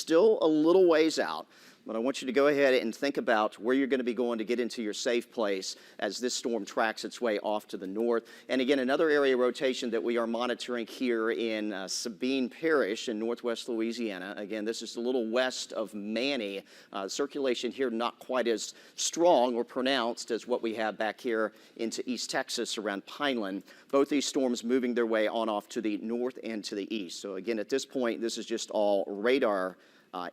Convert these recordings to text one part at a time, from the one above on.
still a little ways out, but I want you to go ahead and think about where you're going to be going to get into your safe place as this storm tracks its way off to the north. And again, another area of rotation that we are monitoring here in Sabine Parish in northwest Louisiana. Again, this is a little west of Manny. Circulation here not quite as strong or pronounced as what we have back here into East Texas around Pineland. Both these storms moving their way on off to the north and to the east. So again, at this point, this is just all radar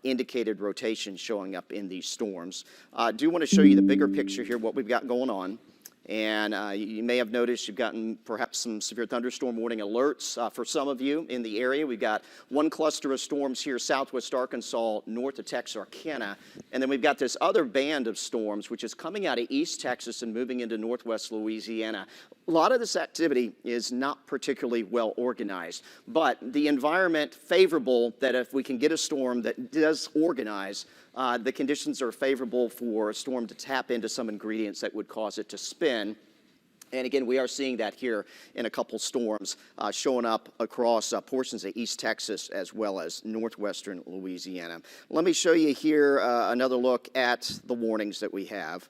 indicated rotation showing up in these storms. I do want to show you the bigger picture here, what we've got going on. And you may have noticed you've gotten perhaps some severe thunderstorm warning alerts for some of you in the area. We've got one cluster of storms here, southwest Arkansas, north of Texarkana. And then we've got this other band of storms, which is coming out of East Texas and moving into northwest Louisiana. A lot of this activity is not particularly well organized, but the environment favorable that if we can get a storm that does organize, the conditions are favorable for a storm to tap into some ingredients that would cause it to spin. And again, we are seeing that here in a couple storms showing up across portions of East Texas as well as northwestern Louisiana. Let me show you here another look at the warnings that we have.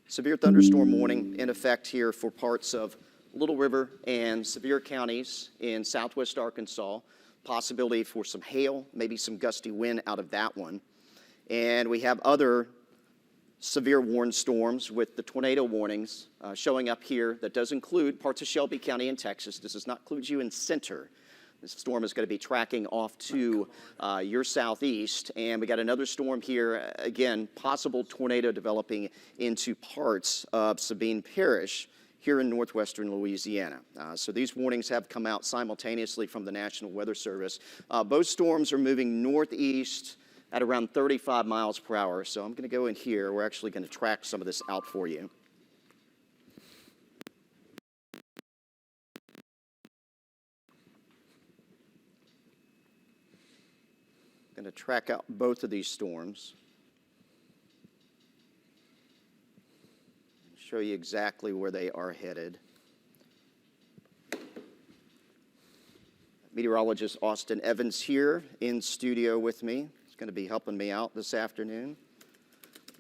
Severe thunderstorm warning in effect here for parts of Little River and Sevier counties in southwest Arkansas. Possibility for some hail, maybe some gusty wind out of that one. And we have other severe warned storms with the tornado warnings showing up here. That does include parts of Shelby County in Texas. This does not include you in center. This storm is going to be tracking off to your southeast. And we got another storm here, again, possible tornado developing into parts of Sabine Parish here in northwestern Louisiana. So these warnings have come out simultaneously from the National Weather Service. Both storms are moving northeast at around 35 miles per hour. So I'm going to go in here. We're actually going to track some of this out for you. Going to track out both of these storms. Show you exactly where they are headed. Meteorologist Austin Evans here in studio with me. He's going to be helping me out this afternoon.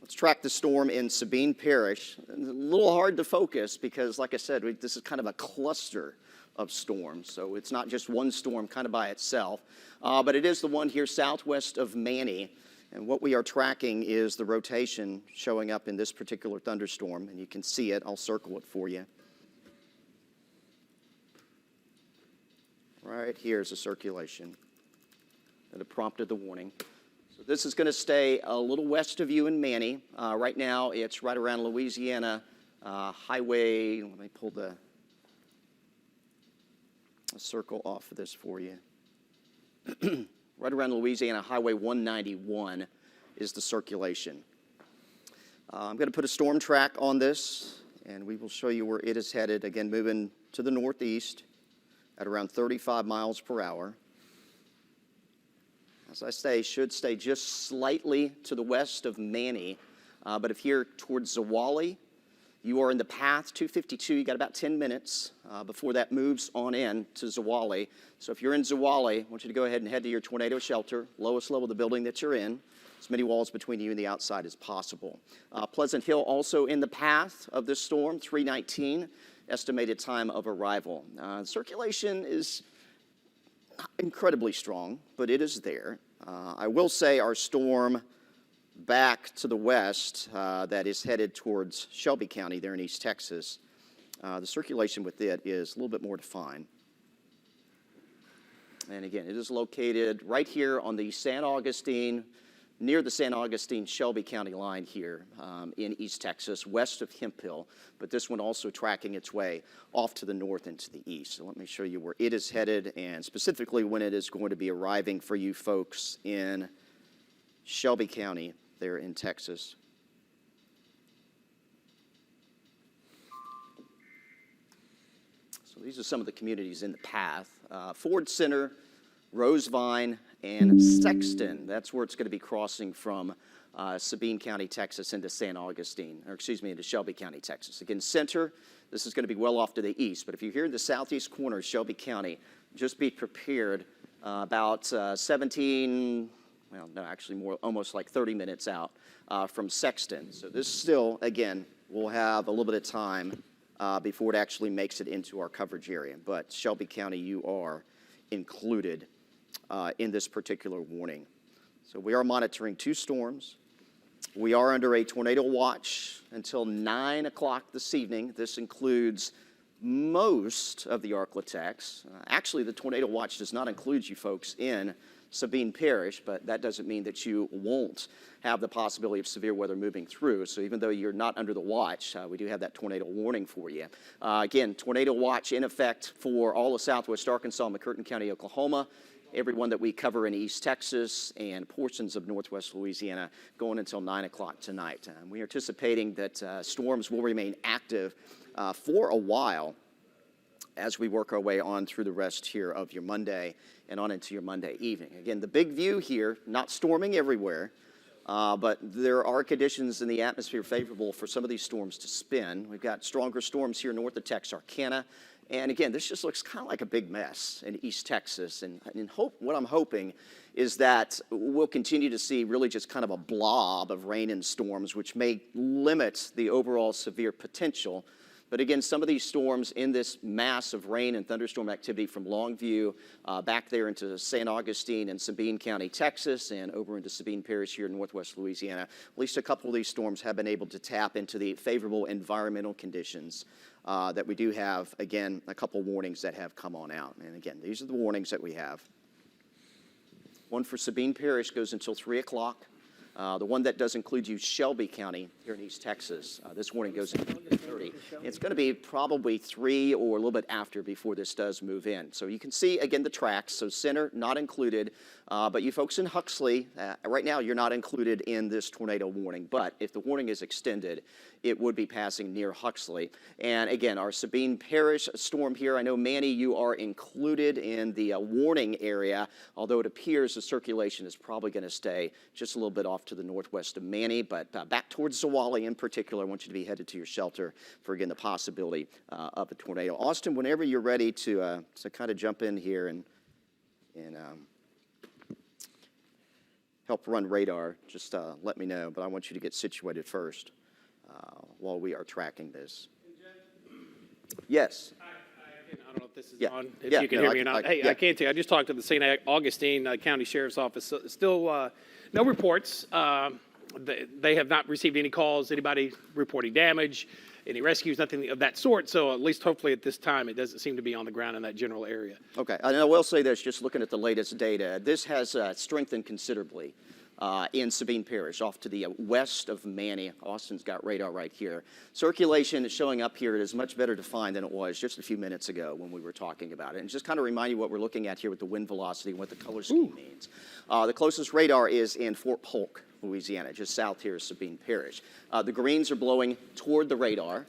Let's track the storm in Sabine Parish. It's a little hard to focus because, like I said, this is kind of a cluster of storms. So it's not just one storm kind of by itself, but it is the one here southwest of Manny. And what we are tracking is the rotation showing up in this particular thunderstorm. And you can see it. I'll circle it for you. Right here's the circulation that have prompted the warning. So this is going to stay a little west of you in Manny. Right now it's right around Louisiana Highway. Let me pull the circle off of this for you. Right around Louisiana Highway 191 is the circulation. I'm going to put a storm track on this, and we will show you where it is headed. Again, moving to the northeast at around 35 miles per hour. As I say, should stay just slightly to the west of Manny, but if you're towards Zawali, you are in the path 252. You got about 10 minutes before that moves on in to Zawali. So if you're in Zawali, I want you to go ahead and head to your tornado shelter, lowest level of the building that you're in. As many walls between you and the outside as possible. Pleasant Hill also in the path of this storm, 3:19, estimated time of arrival. Circulation is not incredibly strong, but it is there. I will say our storm back to the west that is headed towards Shelby County there in East Texas, the circulation with it is a little bit more defined. And again, it is located right here on the San Augustine, near the San Augustine-Shelby County line here in East Texas, west of Hemphill, but this one also tracking its way off to the north and to the east. So let me show you where it is headed and specifically when it is going to be arriving for you folks in Shelby County there in Texas. So these are some of the communities in the path. Ford Center, Rosevine, and Sexton. That's where it's going to be crossing from Sabine County, Texas into San Augustine, or excuse me, into Shelby County, Texas. Again, center, this is going to be well off to the east, but if you're here in the southeast corner of Shelby County, just be prepared about 17, well, no, actually more, almost like 30 minutes out from Sexton. So this still, again, will have a little bit of time before it actually makes it into our coverage area. But Shelby County, you are included in this particular warning. So we are monitoring 2 storms. We are under a tornado watch until 9 o'clock this evening. This includes most of the Arklatex. Actually, the tornado watch does not include you folks in Sabine Parish, but that doesn't mean that you won't have the possibility of severe weather moving through. So even though you're not under the watch, we do have that tornado warning for you. Again, tornado watch in effect for all of southwest Arkansas, McCurtain County, Oklahoma, everyone that we cover in East Texas and portions of northwest Louisiana going until 9 o'clock tonight. We are anticipating that storms will remain active for a while as we work our way on through the rest here of your Monday and on into your Monday evening. Again, the big view here, not storming everywhere, but there are conditions in the atmosphere favorable for some of these storms to spin. We've got stronger storms here north of Texarkana. And again, this just looks kind of like a big mess in East Texas. And what I'm hoping is that we'll continue to see really just kind of a blob of rain and storms, which may limit the overall severe potential. But again, some of these storms in this mass of rain and thunderstorm activity from Longview back there into St. Augustine and Sabine County, Texas, and over into Sabine Parish here in northwest Louisiana, at least a couple of these storms have been able to tap into the favorable environmental conditions that we do have. Again, a couple warnings that have come on out. And again, these are the warnings that we have. One for Sabine Parish goes until 3 o'clock. The one that does include you, Shelby County, here in East Texas. This warning goes into 3:30. It's going to be probably 3 or a little bit after before this does move in. So you can see, again, the tracks. So center, not included. But you folks in Huxley, right now you're not included in this tornado warning. But if the warning is extended, it would be passing near Huxley. And again, our Sabine Parish storm here, I know, Manny, you are included in the warning area, although it appears the circulation is probably going to stay just a little bit off to the northwest of Manny, but back towards Zawali in particular. I want you to be headed to your shelter for, again, the possibility of a tornado. Austin, whenever you're ready to kind of jump in here and help run radar, just let me know, but I want you to get situated first while we are tracking this. Yes. I don't know if this is on, if Yeah, you can hear me or not. I can't tell you. I just talked to the St. Augustine County Sheriff's Office. Still no reports. They have not received any calls, anybody reporting damage, any rescues, nothing of that sort. So at least hopefully at this time, it doesn't seem to be on the ground in that general area. Okay, and I will say this, just looking at the latest data, this has strengthened considerably in Sabine Parish, off to the west of Manny. Austin's got radar right here. Circulation is showing up here. It is much better defined than it was just a few minutes ago when we were talking about it. And just kind of remind you what we're looking at here with the wind velocity and what the color scheme means. The closest radar is in Fort Polk, Louisiana, just south here of Sabine Parish. The greens are blowing toward the radar,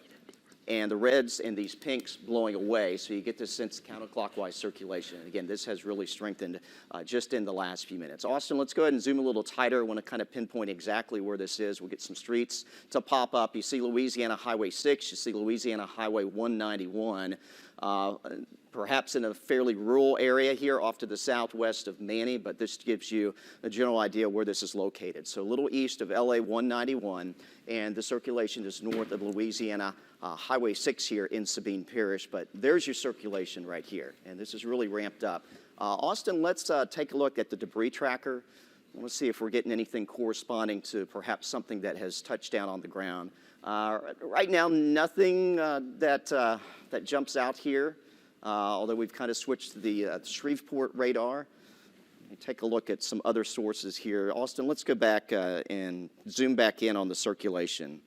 and the reds and these pinks blowing away, so you get this sense of counterclockwise circulation. And again, this has really strengthened just in the last few minutes. Austin, let's go ahead and zoom a little tighter. I want to kind of pinpoint exactly where this is. We'll get some streets to pop up. You see Louisiana Highway 6, you see Louisiana Highway 191. Perhaps in a fairly rural area here off to the southwest of Manny, but this gives you a general idea where this is located. So a little east of LA 191, and the circulation is north of Louisiana Highway 6 here in Sabine Parish, but there's your circulation right here, and this is really ramped up. Austin, let's take a look at the debris tracker. I want to see if we're getting anything corresponding to perhaps something that has touched down on the ground. Right now, nothing that jumps out here. Although we've kind of switched to the Shreveport radar. Let me take a look at some other sources here. Austin, let's go back and zoom back in on the circulation.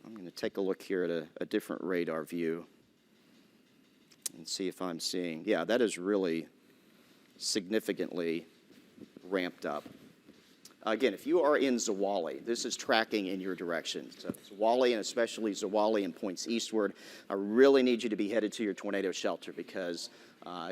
I'm going to take a look here at a different radar view and see if I'm seeing. Yeah, that is really significantly ramped up. Again, if you are in Zawali, this is tracking in your direction. So Zawali, and especially Zawali and points eastward, I really need you to be headed to your tornado shelter because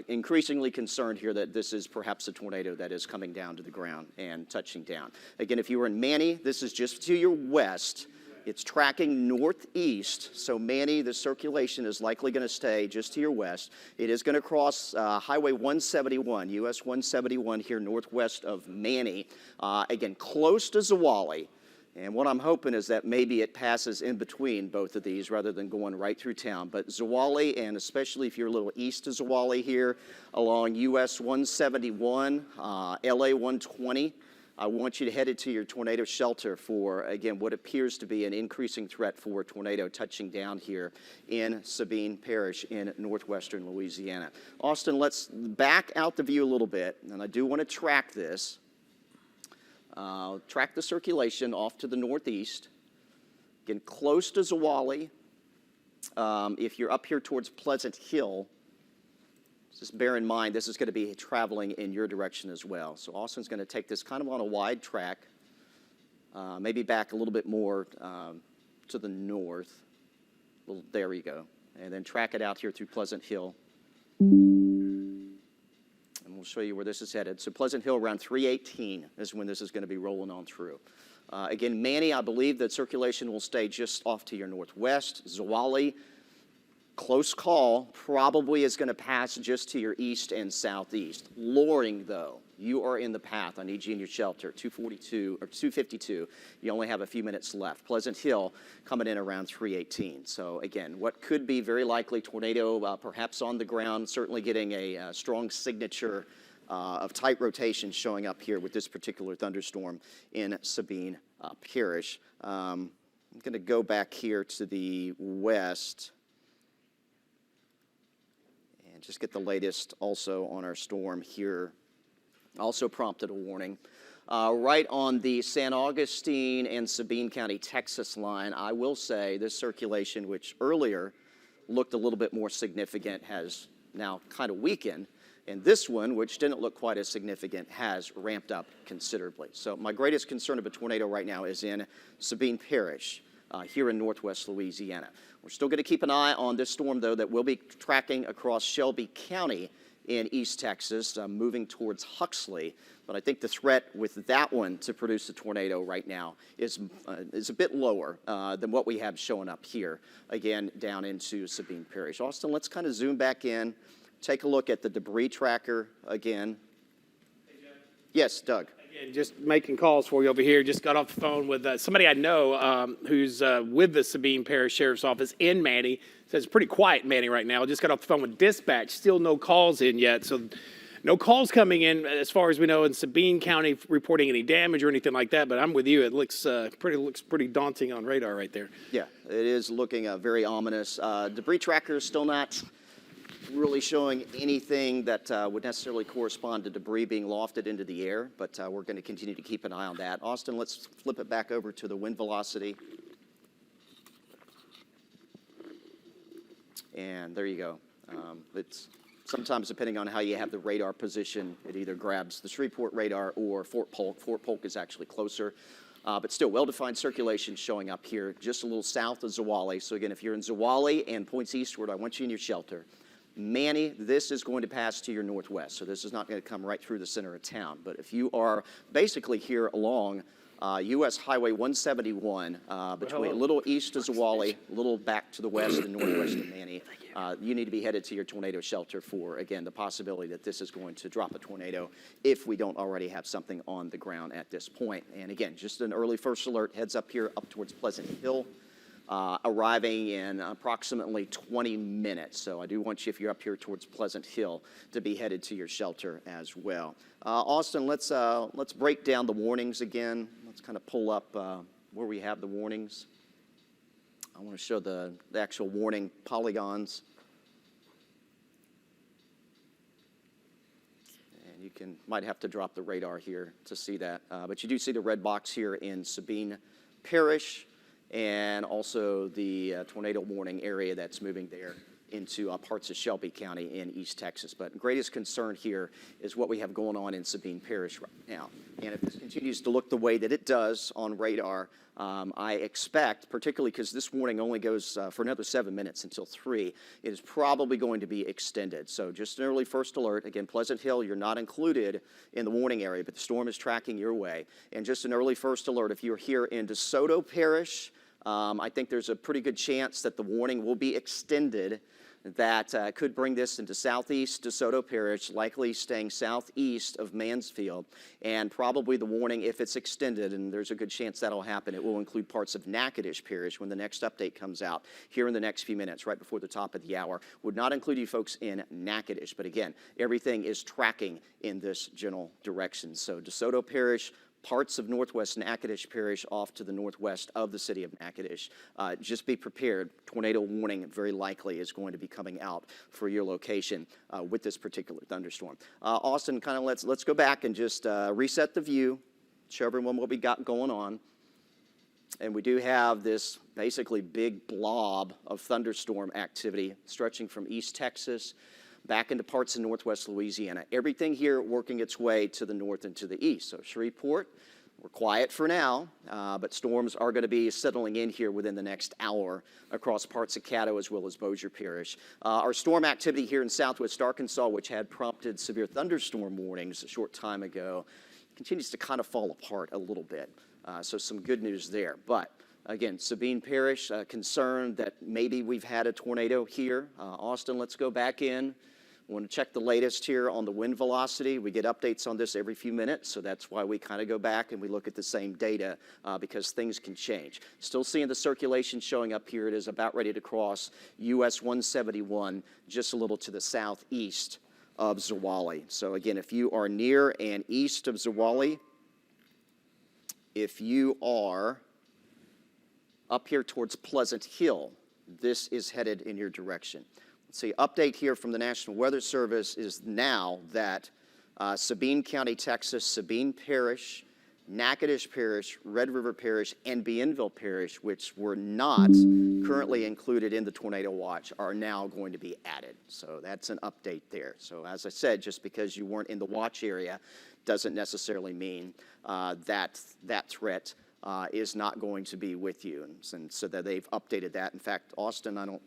increasingly concerned here that this is perhaps a tornado that is coming down to the ground and touching down. Again, if you were in Manny, this is just to your west It's tracking northeast, so Manny, the circulation is likely going to stay just to your west. It is going to cross Highway 171, US 171 here northwest of Manny. Again, close to Zwolle. And what I'm hoping is that maybe it passes in between both of these rather than going right through town. But Zwolle, and especially if you're a little east of Zwolle here, along US 171, LA 120, I want you to head to your tornado shelter for, again, what appears to be an increasing threat for a tornado touching down here in Sabine Parish in northwestern Louisiana. Austin, let's back out the view a little bit, and I do want to track this. Track the circulation off to the northeast. Again, close to Zwolle. If you're up here towards Pleasant Hill, just bear in mind, this is going to be traveling in your direction as well. So Austin's going to take this kind of on a wide track, maybe back a little bit more to the north. There you go. And then track it out here through Pleasant Hill. And we'll show you where this is headed. So Pleasant Hill around 318 is when this is going to be rolling on through. Again, Manny, I believe that circulation will stay just off to your northwest. Zwolle, close call, probably is going to pass just to your east and southeast. Loring, though, you are in the path. I need you in your shelter. 242 or 252. You only have a few minutes left. Pleasant Hill coming in around 318. So again, what could be very likely tornado, perhaps on the ground, certainly getting a strong signature of tight rotation showing up here with this particular thunderstorm in Sabine Parish. I'm going to go back here to the west and just get the latest also on our storm here. Also prompted a warning. Right on the San Augustine and Sabine County, Texas line, I will say this circulation, which earlier looked a little bit more significant, has now kind of weakened. And this one, which didn't look quite as significant, has ramped up considerably. So my greatest concern of a tornado right now is in Sabine Parish, here in northwest Louisiana. We're still going to keep an eye on this storm, though, that will be tracking across Shelby County in East Texas, moving towards Huxley. But I think the threat with that one to produce a tornado right now is a bit lower than what we have showing up here, again, down into Sabine Parish. Austin, let's kind of zoom back in. Take a look at the debris tracker again. Hey, Jeff. Yes, Doug. Again, just making calls for you over here. Just got off the phone with somebody I know who's with the Sabine Parish Sheriff's Office in Manny. Says it's pretty quiet in Manny right now. Just got off the phone with dispatch. Still no calls in yet. So no calls coming in as far as we know in Sabine County reporting any damage or anything like that. But I'm with you. It looks pretty daunting on radar right there. Yeah, it is looking very ominous. Debris tracker is still not really showing anything that would necessarily correspond to debris being lofted into the air, but we're going to continue to keep an eye on that. Austin, let's flip it back over to the wind velocity. And there you go. It's sometimes, depending on how you have the radar position, it either grabs the Shreveport radar or Fort Polk. Fort Polk is actually closer. But still, well-defined circulation showing up here just a little south of Zwolle. So again, if you're in Zwolle and points eastward, I want you in your shelter. Manny, this is going to pass to your northwest, so this is not going to come right through the center of town. But if you are basically here along U.S. Highway 171, between a little east of Zwolle, a little back to the west and northwest of Manny, you need to be headed to your tornado shelter for, again, the possibility that this is going to drop a tornado if we don't already have something on the ground at this point. And again, just an early first alert, heads up here up towards Pleasant Hill. Arriving in approximately 20 minutes. So I do want you, if you're up here towards Pleasant Hill, to be headed to your shelter as well. Austin, let's break down the warnings again. Let's kind of pull up where we have the warnings. I want to show the actual warning polygons. And you might have to drop the radar here to see that. But you do see the red box here in Sabine Parish, and also the tornado warning area that's moving there into parts of Shelby County in East Texas. But greatest concern here is what we have going on in Sabine Parish right now. And if this continues to look the way that it does on radar, I expect, particularly because this warning only goes for another 7 minutes until 3, it is probably going to be extended. So just an early first alert. Again, Pleasant Hill, you're not included in the warning area, but the storm is tracking your way. And just an early first alert, if you're here in DeSoto Parish, I think there's a pretty good chance that the warning will be extended. That could bring this into southeast DeSoto Parish, likely staying southeast of Mansfield, and probably the warning, if it's extended, and there's a good chance that'll happen, it will include parts of Natchitoches Parish when the next update comes out here in the next few minutes, right before the top of the hour. Would not include you folks in Natchitoches, but again, everything is tracking in this general direction. So DeSoto Parish, parts of northwest Natchitoches Parish off to the northwest of the city of Natchitoches. Just be prepared. Tornado warning very likely is going to be coming out for your location with this particular thunderstorm. Austin, kind of let's go back and just reset the view, show everyone what we got going on. And we do have this basically big blob of thunderstorm activity stretching from East Texas back into parts of northwest Louisiana. Everything here working its way to the north and to the east. So Shreveport, we're quiet for now, but storms are going to be settling in here within the next hour across parts of Caddo as well as Bossier Parish. Our storm activity here in southwest Arkansas, which had prompted severe thunderstorm warnings a short time ago, continues to kind of fall apart a little bit. So some good news there. But again, Sabine Parish, concerned that maybe we've had a tornado here. Austin, let's go back in. We want to check the latest here on the wind velocity. We get updates on this every few minutes, so that's why we kind of go back and we look at the same data because things can change. Still seeing the circulation showing up here. It is about ready to cross US 171, just a little to the southeast of Zwolle. So again, if you are near and east of Zwolle, if you are up here towards Pleasant Hill, this is headed in your direction. Let's see, update here from the National Weather Service is now that Sabine County, Texas, Sabine Parish, Natchitoches Parish, Red River Parish, and Bienville Parish, which were not currently included in the tornado watch, are now going to be added. So that's an update there. So as I said, just because you weren't in the watch area doesn't necessarily mean that that threat is not going to be with you. And so that they've updated that. In fact, Austin,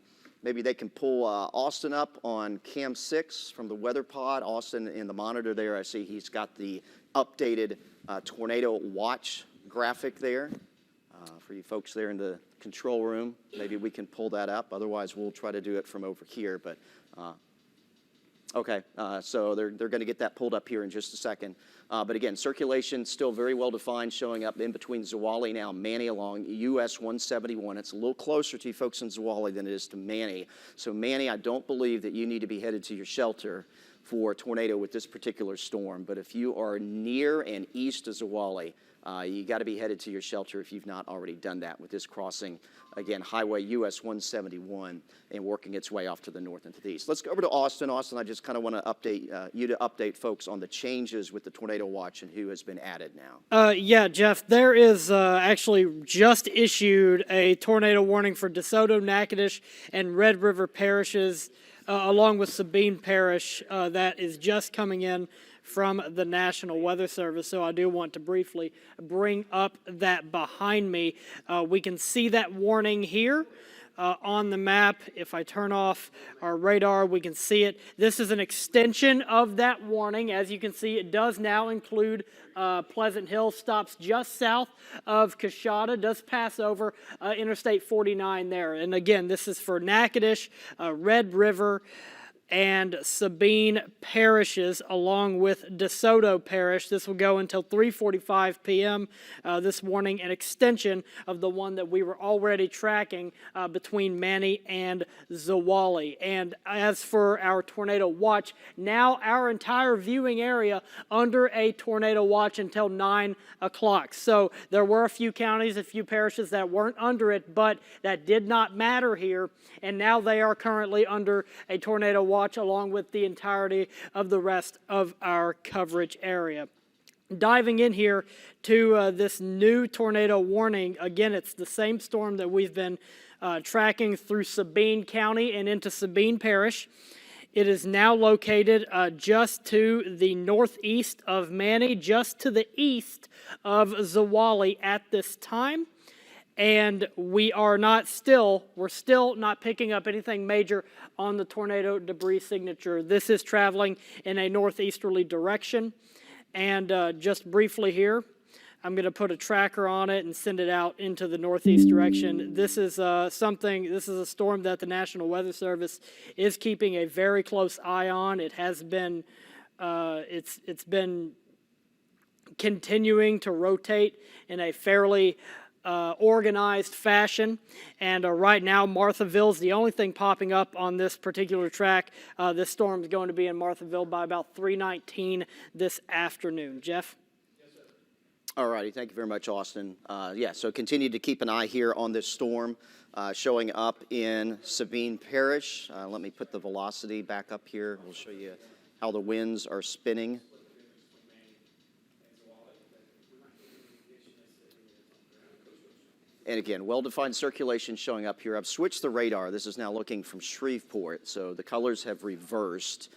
maybe they can pull Austin up on Cam 6 from the weather pod. Austin in the monitor there, I see he's got the updated tornado watch graphic there. For you folks there in the control room, maybe we can pull that up. Otherwise, we'll try to do it from over here. But okay, so they're going to get that pulled up here in just a second. But again, circulation still very well defined, showing up in between Zwolle now, Manny along US 171. It's a little closer to you folks in Zwolle than it is to Manny. So Manny, I don't believe that you need to be headed to your shelter for a tornado with this particular storm. But if you are near and east of Zwolle, you got to be headed to your shelter if you've not already done that with this crossing, again, Highway US 171 and working its way off to the north and to the east. Let's go over to Austin. Austin, I just kind of want to update you to update folks on the changes with the tornado watch and who has been added now. Yeah, Jeff, there is actually just issued a tornado warning for DeSoto, Natchitoches, and Red River parishes, along with Sabine Parish, that is just coming in from the National Weather Service. So I do want to briefly bring up that behind me. We can see that warning here on the map. If I turn off our radar, we can see it. This is an extension of that warning. As you can see, it does now include Pleasant Hill, stops just south of Coshada, does pass over Interstate 49 there. And again, this is for Natchitoches, Red River, and Sabine parishes, along with DeSoto Parish. This will go until 3:45 p.m. This morning, an extension of the one that we were already tracking between Manny and Zwolle. And as for our tornado watch, now our entire viewing area under a tornado watch until 9 o'clock. So there were a few counties, a few parishes that weren't under it, but that did not matter here. And now they are currently under a tornado watch along with the entirety of the rest of our coverage area. Diving in here to this new tornado warning, again, it's the same storm that we've been tracking through Sabine County and into Sabine Parish. It is now located just to the northeast of Manny, just to the east of Zwolle at this time. And we're still not picking up anything major on the tornado debris signature. This is traveling in a northeasterly direction. And just briefly here, I'm going to put a tracker on it and send it out into the northeast direction. This is this is a storm that the National Weather Service is keeping a very close eye on. It has been, it's been continuing to rotate in a fairly organized fashion, and right now Marthaville's the only thing popping up on this particular track. This storm is going to be in Marthaville by about 3:19 this afternoon. Jeff? All righty, thank you very much, Austin. So continue to keep an eye here on this storm showing up in Sabine Parish. Let me put the velocity back up here. We'll show you how the winds are spinning. And again, well-defined circulation showing up here. I've switched the radar. This is now looking from Shreveport, so the colors have reversed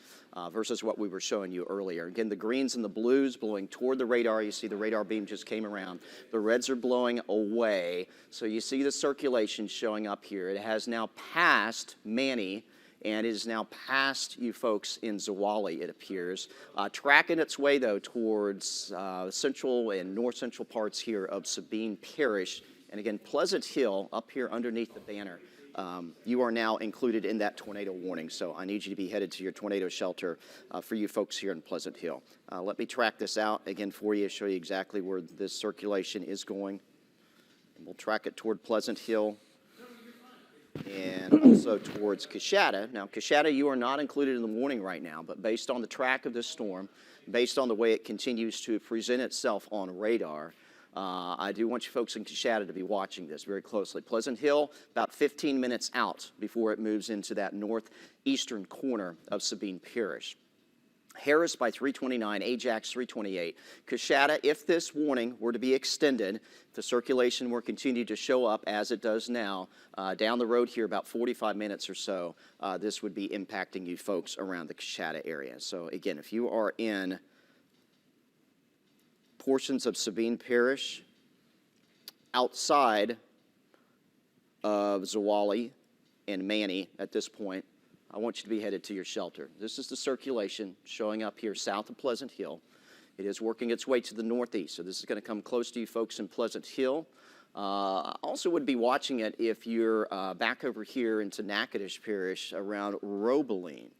versus what we were showing you earlier. Again, the greens and the blues blowing toward the radar. You see the radar beam just came around. The reds are blowing away, so you see the circulation showing up here. It has now passed Manny, and it is now past you folks in Zwolle, it appears. Tracking its way, though, towards central and north-central parts here of Sabine Parish. And again, Pleasant Hill, up here underneath the banner, you are now included in that tornado warning. So I need you to be headed to your tornado shelter for you folks here in Pleasant Hill. Let me track this out again for you, show you exactly where this circulation is going. And we'll track it toward Pleasant Hill and also towards Coshada. Now, Coshada, you are not included in the warning right now, but based on the track of this storm, based on the way it continues to present itself on radar, I do want you folks in Coshada to be watching this very closely. Pleasant Hill, about 15 minutes out before it moves into that northeastern corner of Sabine Parish. Harris by 329, Ajax 328. Coshada, if this warning were to be extended, if the circulation were to continue to show up as it does now, down the road here about 45 minutes or so, this would be impacting you folks around the Coshada area. So again, if you are in portions of Sabine Parish outside of Zwolle and Manny at this point, I want you to be headed to your shelter. This is the circulation showing up here south of Pleasant Hill. It is working its way to the northeast, so this is going to come close to you folks in Pleasant Hill. I also would be watching it if you're back over here into Natchitoches Parish around Roebeline.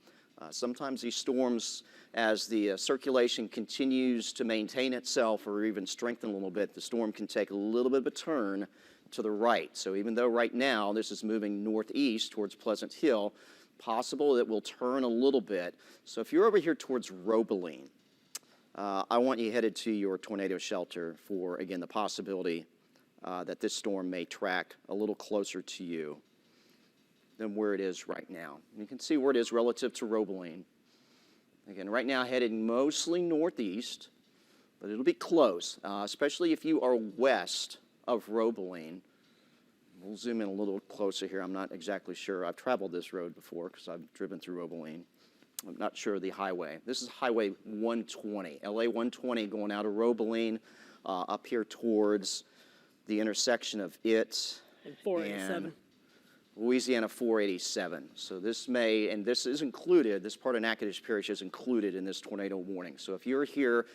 Sometimes these storms, as the circulation continues to maintain itself or even strengthen a little bit, the storm can take a little bit of a turn to the right. So even though right now this is moving northeast towards Pleasant Hill, possible it will turn a little bit. So if you're over here towards Roebeline, I want you headed to your tornado shelter for, again, the possibility that this storm may track a little closer to you than where it is right now. You can see where it is relative to Roebeline. Again, right now heading mostly northeast, but it'll be close, especially if you are west of Roebeline. We'll zoom in a little closer here. I'm not exactly sure. I've traveled this road before because I've driven through Roebeline. I'm not sure of the highway. This is Highway 120, LA 120 going out of Roebeline up here towards the intersection of it And 487. and Louisiana 487. So this may, and this is included, this part of Natchitoches Parish is included in this tornado warning. So if you're here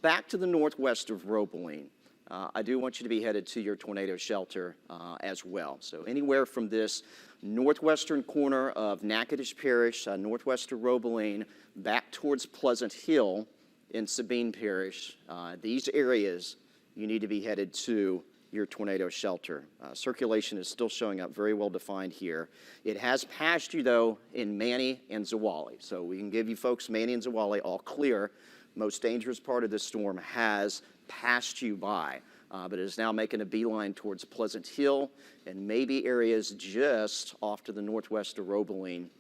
back to the northwest of Roebeline, I do want you to be headed to your tornado shelter as well. So anywhere from this northwestern corner of Natchitoches Parish, northwest of Roebeline, back towards Pleasant Hill in Sabine Parish, these areas you need to be headed to your tornado shelter. Circulation is still showing up very well defined here. It has passed you, though, in Manny and Zwolle. So we can give you folks Manny and Zwolle all clear. Most dangerous part of this storm has passed you by, but it is now making a beeline towards Pleasant Hill and maybe areas just off to the northwest of Roebeline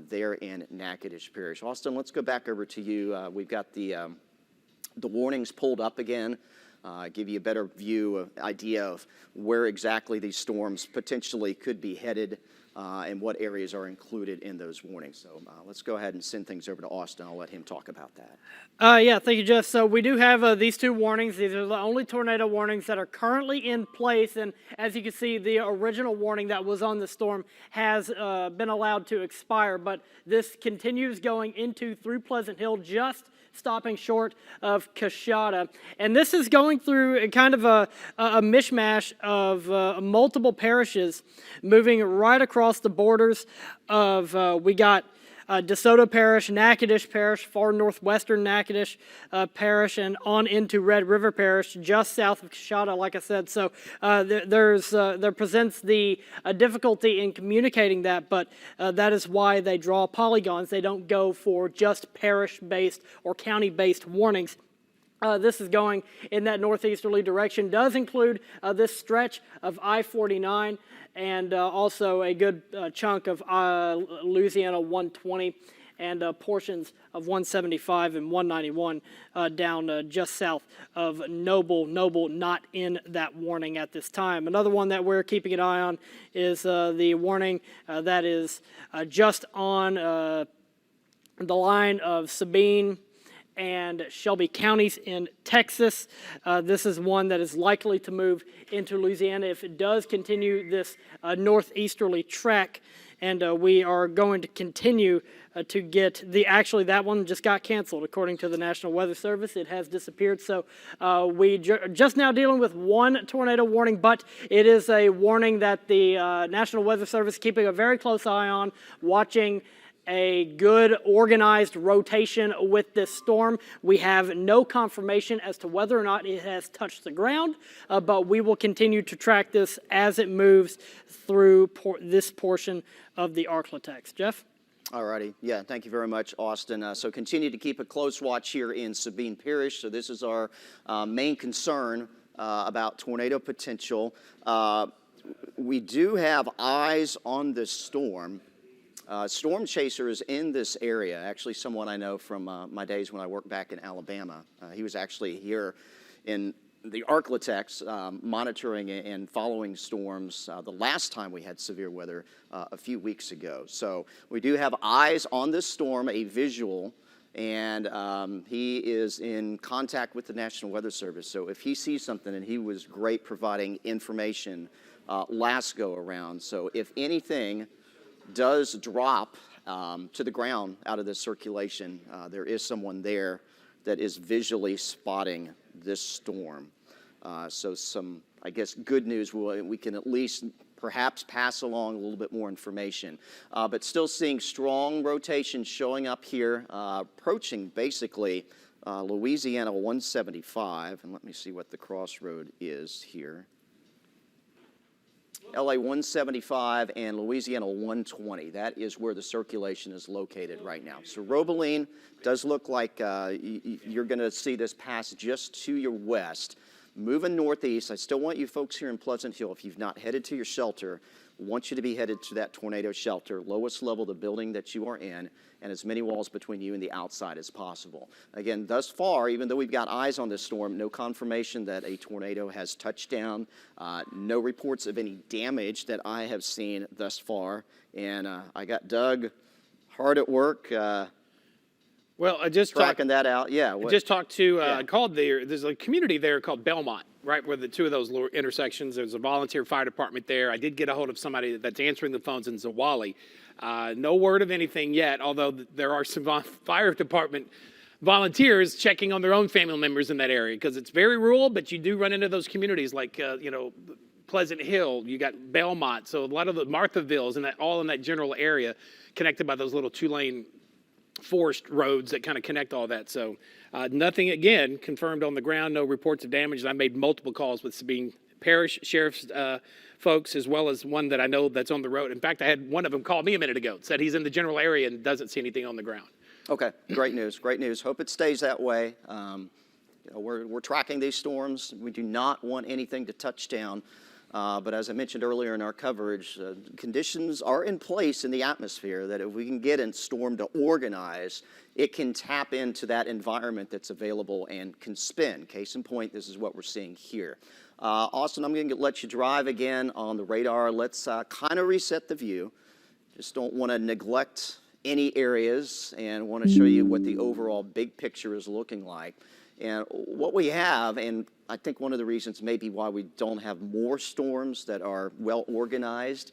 there in Natchitoches Parish. Austin, let's go back over to you. We've got the warnings pulled up again. Give you a better view, idea of where exactly these storms potentially could be headed and what areas are included in those warnings. So let's go ahead and send things over to Austin. I'll let him talk about that. Yeah, thank you, Jeff. So we do have these two warnings. These are the only tornado warnings that are currently in place. And as you can see, the original warning that was on the storm has been allowed to expire. But this continues going through Pleasant Hill just stopping short of Coshada. And this is going through a kind of a mishmash of multiple parishes moving right across the borders of, we got DeSoto Parish, Natchitoches Parish, far northwestern Natchitoches Parish, and on into Red River Parish, just south of Coshada, like I said. So there presents the difficulty in communicating that, but that is why they draw polygons. They don't go for just parish-based or county-based warnings. This is going in that northeasterly direction. Does include this stretch of I-49 and also a good chunk of Louisiana 120 and portions of 175 and 191 down just south of Noble. Noble not in that warning at this time. Another one that we're keeping an eye on is the warning that is just on the line of Sabine and Shelby counties in Texas. This is one that is likely to move into Louisiana if it does continue this northeasterly track. And we are going to continue to get actually that one just got canceled according to the National Weather Service. It has disappeared. So we just now dealing with one tornado warning, but it is a warning that the National Weather Service is keeping a very close eye on, watching a good organized rotation with this storm. We have no confirmation as to whether or not it has touched the ground, but we will continue to track this as it moves through this portion of the Arklatex. Jeff? All righty. Yeah, thank you very much, Austin. So continue to keep a close watch here in Sabine Parish. So this is our main concern about tornado potential. We do have eyes on this storm. Storm chaser is in this area, actually someone I know from my days when I worked back in Alabama. He was actually here in the Arklatex monitoring and following storms the last time we had severe weather a few weeks ago. So we do have eyes on this storm, a visual, and he is in contact with the National Weather Service. So if he sees something, and he was great providing information last go around. So if anything does drop to the ground out of this circulation, there is someone there that is visually spotting this storm. So some, I guess, good news. We can at least perhaps pass along a little bit more information. But still seeing strong rotation showing up here, approaching basically Louisiana 175. And let me see what the crossroad is here. LA 175 and Louisiana 120. That is where the circulation is located right now. So Robeline does look like you're going to see this pass just to your west. Moving northeast, I still want you folks here in Pleasant Hill, if you've not headed to your shelter, want you to be headed to that tornado shelter, lowest level of the building that you are in, and as many walls between you and the outside as possible. Again, thus far, even though we've got eyes on this storm, no confirmation that a tornado has touched down, no reports of any damage that I have seen thus far, and I got Doug hard at work Well, I just tracking that out. Yeah. I just talked to, I called there's a community there called Belmont, right where the two of those little intersections. There's a volunteer fire department there. I did get a hold of somebody that's answering the phones in Zawali. No word of anything yet, although there are some fire department volunteers checking on their own family members in that area because it's very rural, but you do run into those communities like, Pleasant Hill, you got Belmont, so a lot of the Marthavilles and that all in that general area connected by those little two-lane forest roads that kind of connect all that. So nothing, again, confirmed on the ground, no reports of damage. I made multiple calls with Sabine Parish Sheriff's folks, as well as one that I know that's on the road. In fact, I had one of them call me a minute ago, said he's in the general area and doesn't see anything on the ground. Okay, great news, great news. Hope it stays that way. We're tracking these storms. We do not want anything to touch down. But as I mentioned earlier in our coverage, conditions are in place in the atmosphere that if we can get a storm to organize, it can tap into that environment that's available and can spin. Case in point, this is what we're seeing here. Austin, I'm going to let you drive again on the radar. Let's kind of reset the view. Just don't want to neglect any areas and want to show you what the overall big picture is looking like. And what we have, and I think one of the reasons maybe why we don't have more storms that are well organized,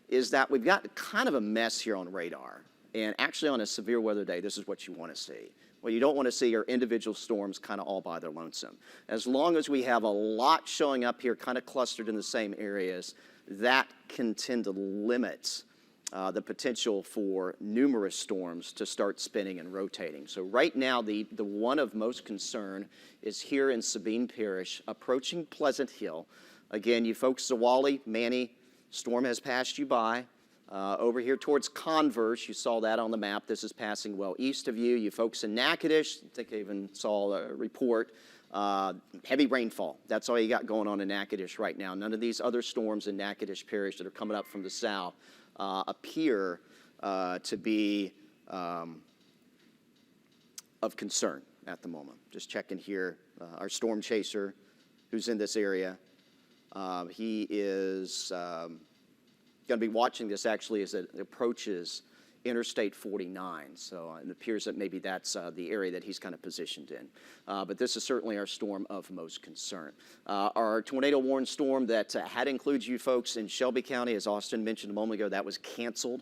is that we've got kind of a mess here on radar. And actually on a severe weather day, this is what you want to see. What you don't want to see are individual storms kind of all by their lonesome. As long as we have a lot showing up here kind of clustered in the same areas, that can tend to limit the potential for numerous storms to start spinning and rotating. So right now, the one of most concern is here in Sabine Parish, approaching Pleasant Hill. Again, you folks, Zawali, Manny, storm has passed you by. Over here towards Converse, you saw that on the map. This is passing well east of you. You folks in Natchitoches, I think I even saw a report, heavy rainfall. That's all you got going on in Natchitoches right now. None of these other storms in Natchitoches Parish that are coming up from the south appear to be of concern at the moment. Just checking here, our storm chaser who's in this area, he is going to be watching this actually as it approaches Interstate 49. So it appears that maybe that's the area that he's kind of positioned in. But this is certainly our storm of most concern. Our tornado warning storm that had included you folks in Shelby County, as Austin mentioned a moment ago, that was canceled.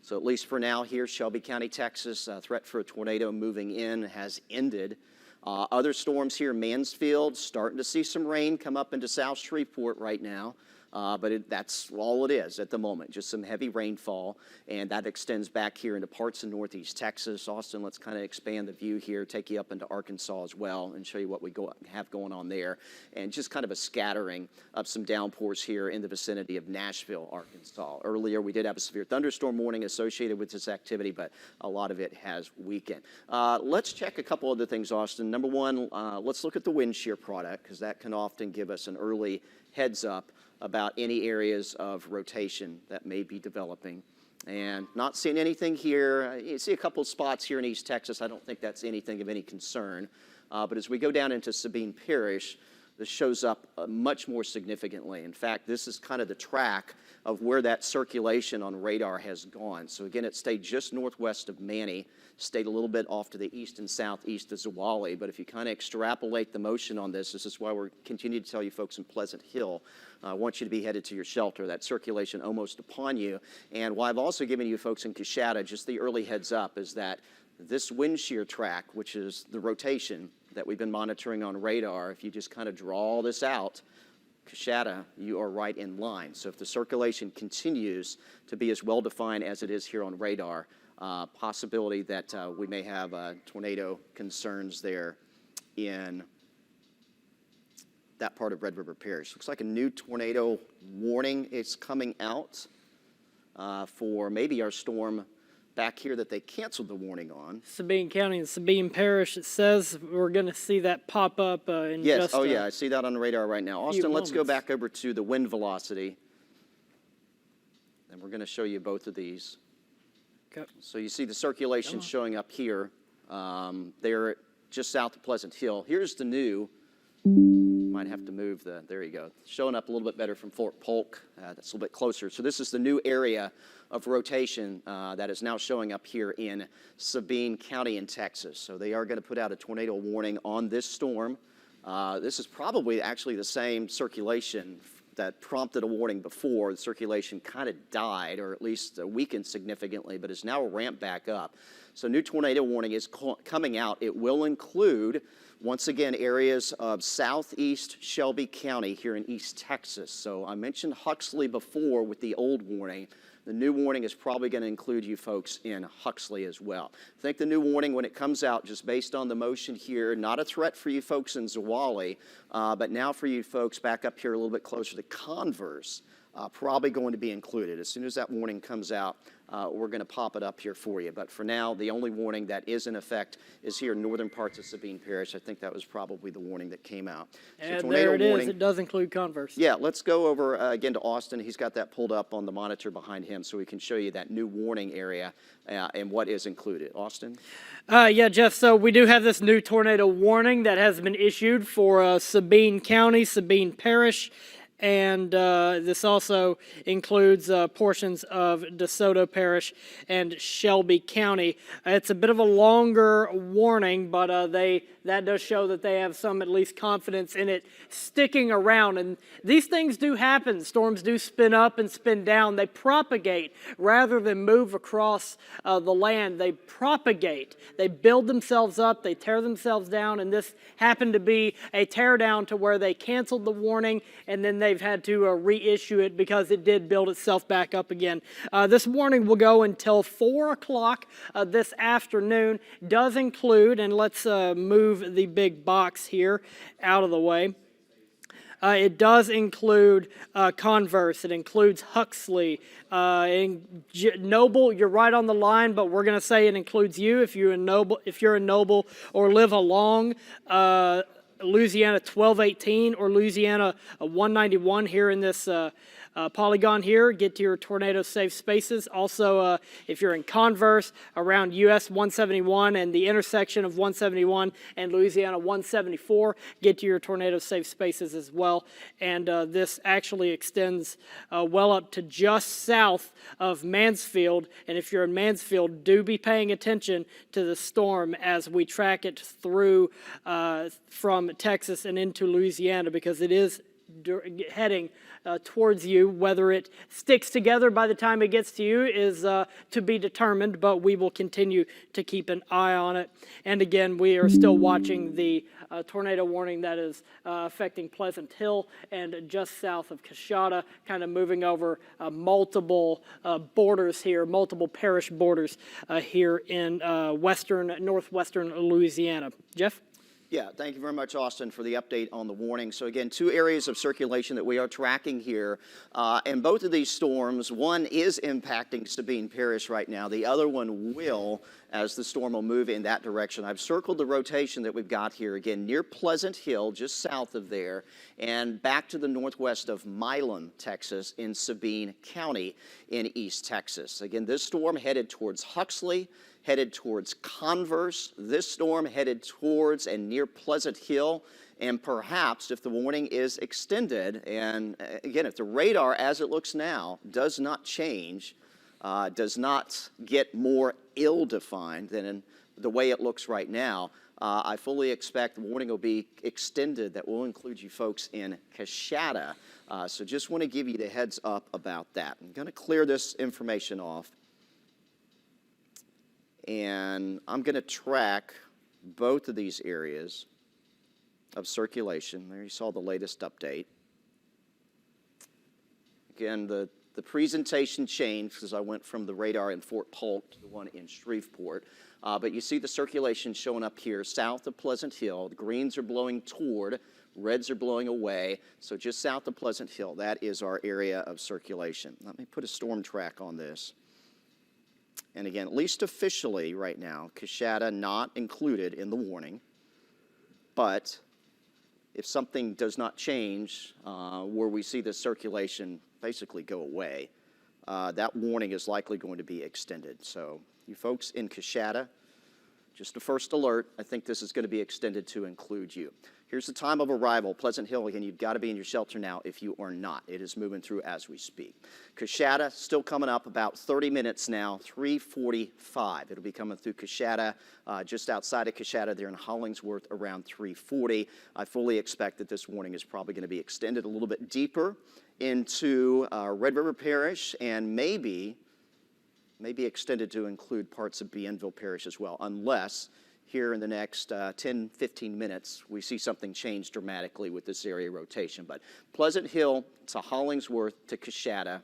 So at least for now here, Shelby County, Texas, threat for a tornado moving in has ended. Other storms here, Mansfield, starting to see some rain come up into South Shreveport right now. But that's all it is at the moment, just some heavy rainfall, and that extends back here into parts of northeast Texas. Austin, let's kind of expand the view here, take you up into Arkansas as well, and show you what we have going on there, and just kind of a scattering of some downpours here in the vicinity of Nashville, Arkansas. Earlier, we did have a severe thunderstorm warning associated with this activity, but a lot of it has weakened. Let's check a couple other things, Austin. Number one, let's look at the wind shear product, because that can often give us an early heads up about any areas of rotation that may be developing. And not seeing anything here. You see a couple of spots here in East Texas. I don't think that's anything of any concern. But as we go down into Sabine Parish, this shows up much more significantly. In fact, this is kind of the track of where that circulation on radar has gone. So again, it stayed just northwest of Manny, stayed a little bit off to the east and southeast of Zawali. But if you kind of extrapolate the motion on this is why we're continuing to tell you folks in Pleasant Hill, I want you to be headed to your shelter. That circulation almost upon you. And why I've also given you folks in Coshada just the early heads up is that this wind shear track, which is the rotation that we've been monitoring on radar, if you just kind of draw this out, Coshada, you are right in line. So if the circulation continues to be as well defined as it is here on radar, possibility that we may have tornado concerns there in that part of Red River Parish. Looks like a new tornado warning is coming out for maybe our storm back here that they canceled the warning on. Sabine County and Sabine Parish, it says we're going to see that pop up in yes. just Yeah, I see that on the radar right now. Austin, let's go back over to the wind velocity. And we're going to show you both of these. Okay. So you see the circulation showing up here. They're just south of Pleasant Hill. Here's the new, might have to move there you go. Showing up a little bit better from Fort Polk. That's a little bit closer. So this is the new area of rotation that is now showing up here in Sabine County in Texas. So they are going to put out a tornado warning on this storm. This is probably actually the same circulation that prompted a warning before. The circulation kind of died, or at least weakened significantly, but is now ramped back up. So new tornado warning is coming out. It will include, once again, areas of southeast Shelby County here in East Texas. So I mentioned Huxley before with the old warning. The new warning is probably going to include you folks in Huxley as well. I think the new warning, when it comes out, just based on the motion here, not a threat for you folks in Zawali, but now for you folks back up here a little bit closer to Converse, probably going to be included. As soon as that warning comes out, we're going to pop it up here for you. But for now, the only warning that is in effect is here in northern parts of Sabine Parish. I think that was probably the warning that came out. And there it is. It does include Converse. Yeah, let's go over again to Austin. He's got that pulled up on the monitor behind him so we can show you that new warning area and what is included. Austin? Yeah, Jeff, so we do have this new tornado warning that has been issued for Sabine County, Sabine Parish, and this also includes portions of DeSoto Parish and Shelby County. It's a bit of a longer warning, but that does show that they have some at least confidence in it sticking around. And these things do happen. Storms do spin up and spin down. They propagate rather than move across the land. They propagate. They build themselves up. They tear themselves down. And this happened to be a tear down to where they canceled the warning and then they've had to reissue it because it did build itself back up again. This warning will go until 4 o'clock this afternoon. Does include, and let's move the big box here out of the way. It does include Converse. It includes Huxley. Noble, you're right on the line, but we're going to say it includes you if you're a Noble or live along Louisiana 1218 or Louisiana 191 here in this polygon here. Get to your tornado safe spaces. Also, if you're in Converse around US 171 and the intersection of 171 and Louisiana 174, get to your tornado safe spaces as well. And this actually extends well up to just south of Mansfield. And if you're in Mansfield, do be paying attention to the storm as we track it through from Texas and into Louisiana, because it is heading towards you. Whether it sticks together by the time it gets to you is to be determined, but we will continue to keep an eye on it. And again, we are still watching the tornado warning that is affecting Pleasant Hill and just south of Coshada, kind of moving over multiple borders here, multiple parish borders here in northwestern Louisiana. Jeff? Yeah, thank you very much, Austin, for the update on the warning. So again, 2 areas of circulation that we are tracking here. And both of these storms, one is impacting Sabine Parish right now. The other one will, as the storm will move in that direction. I've circled the rotation that we've got here, again, near Pleasant Hill, just south of there, and back to the northwest of Milam, Texas, in Sabine County in East Texas. Again, this storm headed towards Huxley, headed towards Converse, this storm headed towards and near Pleasant Hill, and perhaps if the warning is extended, and again, if the radar as it looks now does not change, does not get more ill-defined than in the way it looks right now, I fully expect the warning will be extended. That will include you folks in Coshada. So just want to give you the heads up about that. I'm going to clear this information off. And I'm going to track both of these areas of circulation. There you saw the latest update. Again, the presentation changed because I went from the radar in Fort Polk to the one in Shreveport. But you see the circulation showing up here south of Pleasant Hill. The greens are blowing toward, reds are blowing away. So just south of Pleasant Hill, that is our area of circulation. Let me put a storm track on this. And again, at least officially right now, Coshada not included in the warning. But if something does not change where we see the circulation basically go away, that warning is likely going to be extended. So you folks in Coshada, just a first alert, I think this is going to be extended to include you. Here's the time of arrival. Pleasant Hill, again, you've got to be in your shelter now if you are not. It is moving through as we speak. Coshada, still coming up about 30 minutes now, 3:45. It'll be coming through Coshada, just outside of Coshada there in Hollingsworth around 3:40. I fully expect that this warning is probably going to be extended a little bit deeper into Red River Parish and maybe extended to include parts of Bienville Parish as well, unless here in the next 10, 15 minutes, we see something change dramatically with this area rotation. But Pleasant Hill to Hollingsworth to Coshada,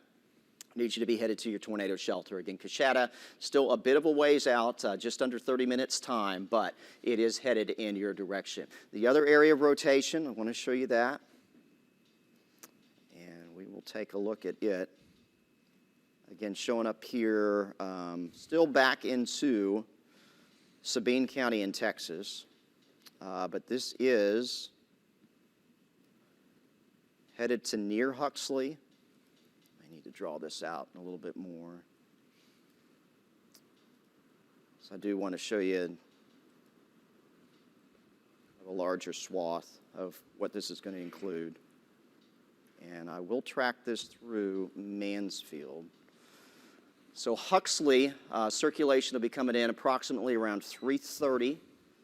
need you to be headed to your tornado shelter. Again, Coshada, still a bit of a ways out, just under 30 minutes time, but it is headed in your direction. The other area of rotation, I want to show you that. And we will take a look at it. Again, showing up here, still back into Sabine County in Texas, but this is headed to near Huxley. I need to draw this out a little bit more. So I do want to show you a larger swath of what this is going to include. And I will track this through Mansfield. So Huxley, circulation will be coming in approximately around 3:30.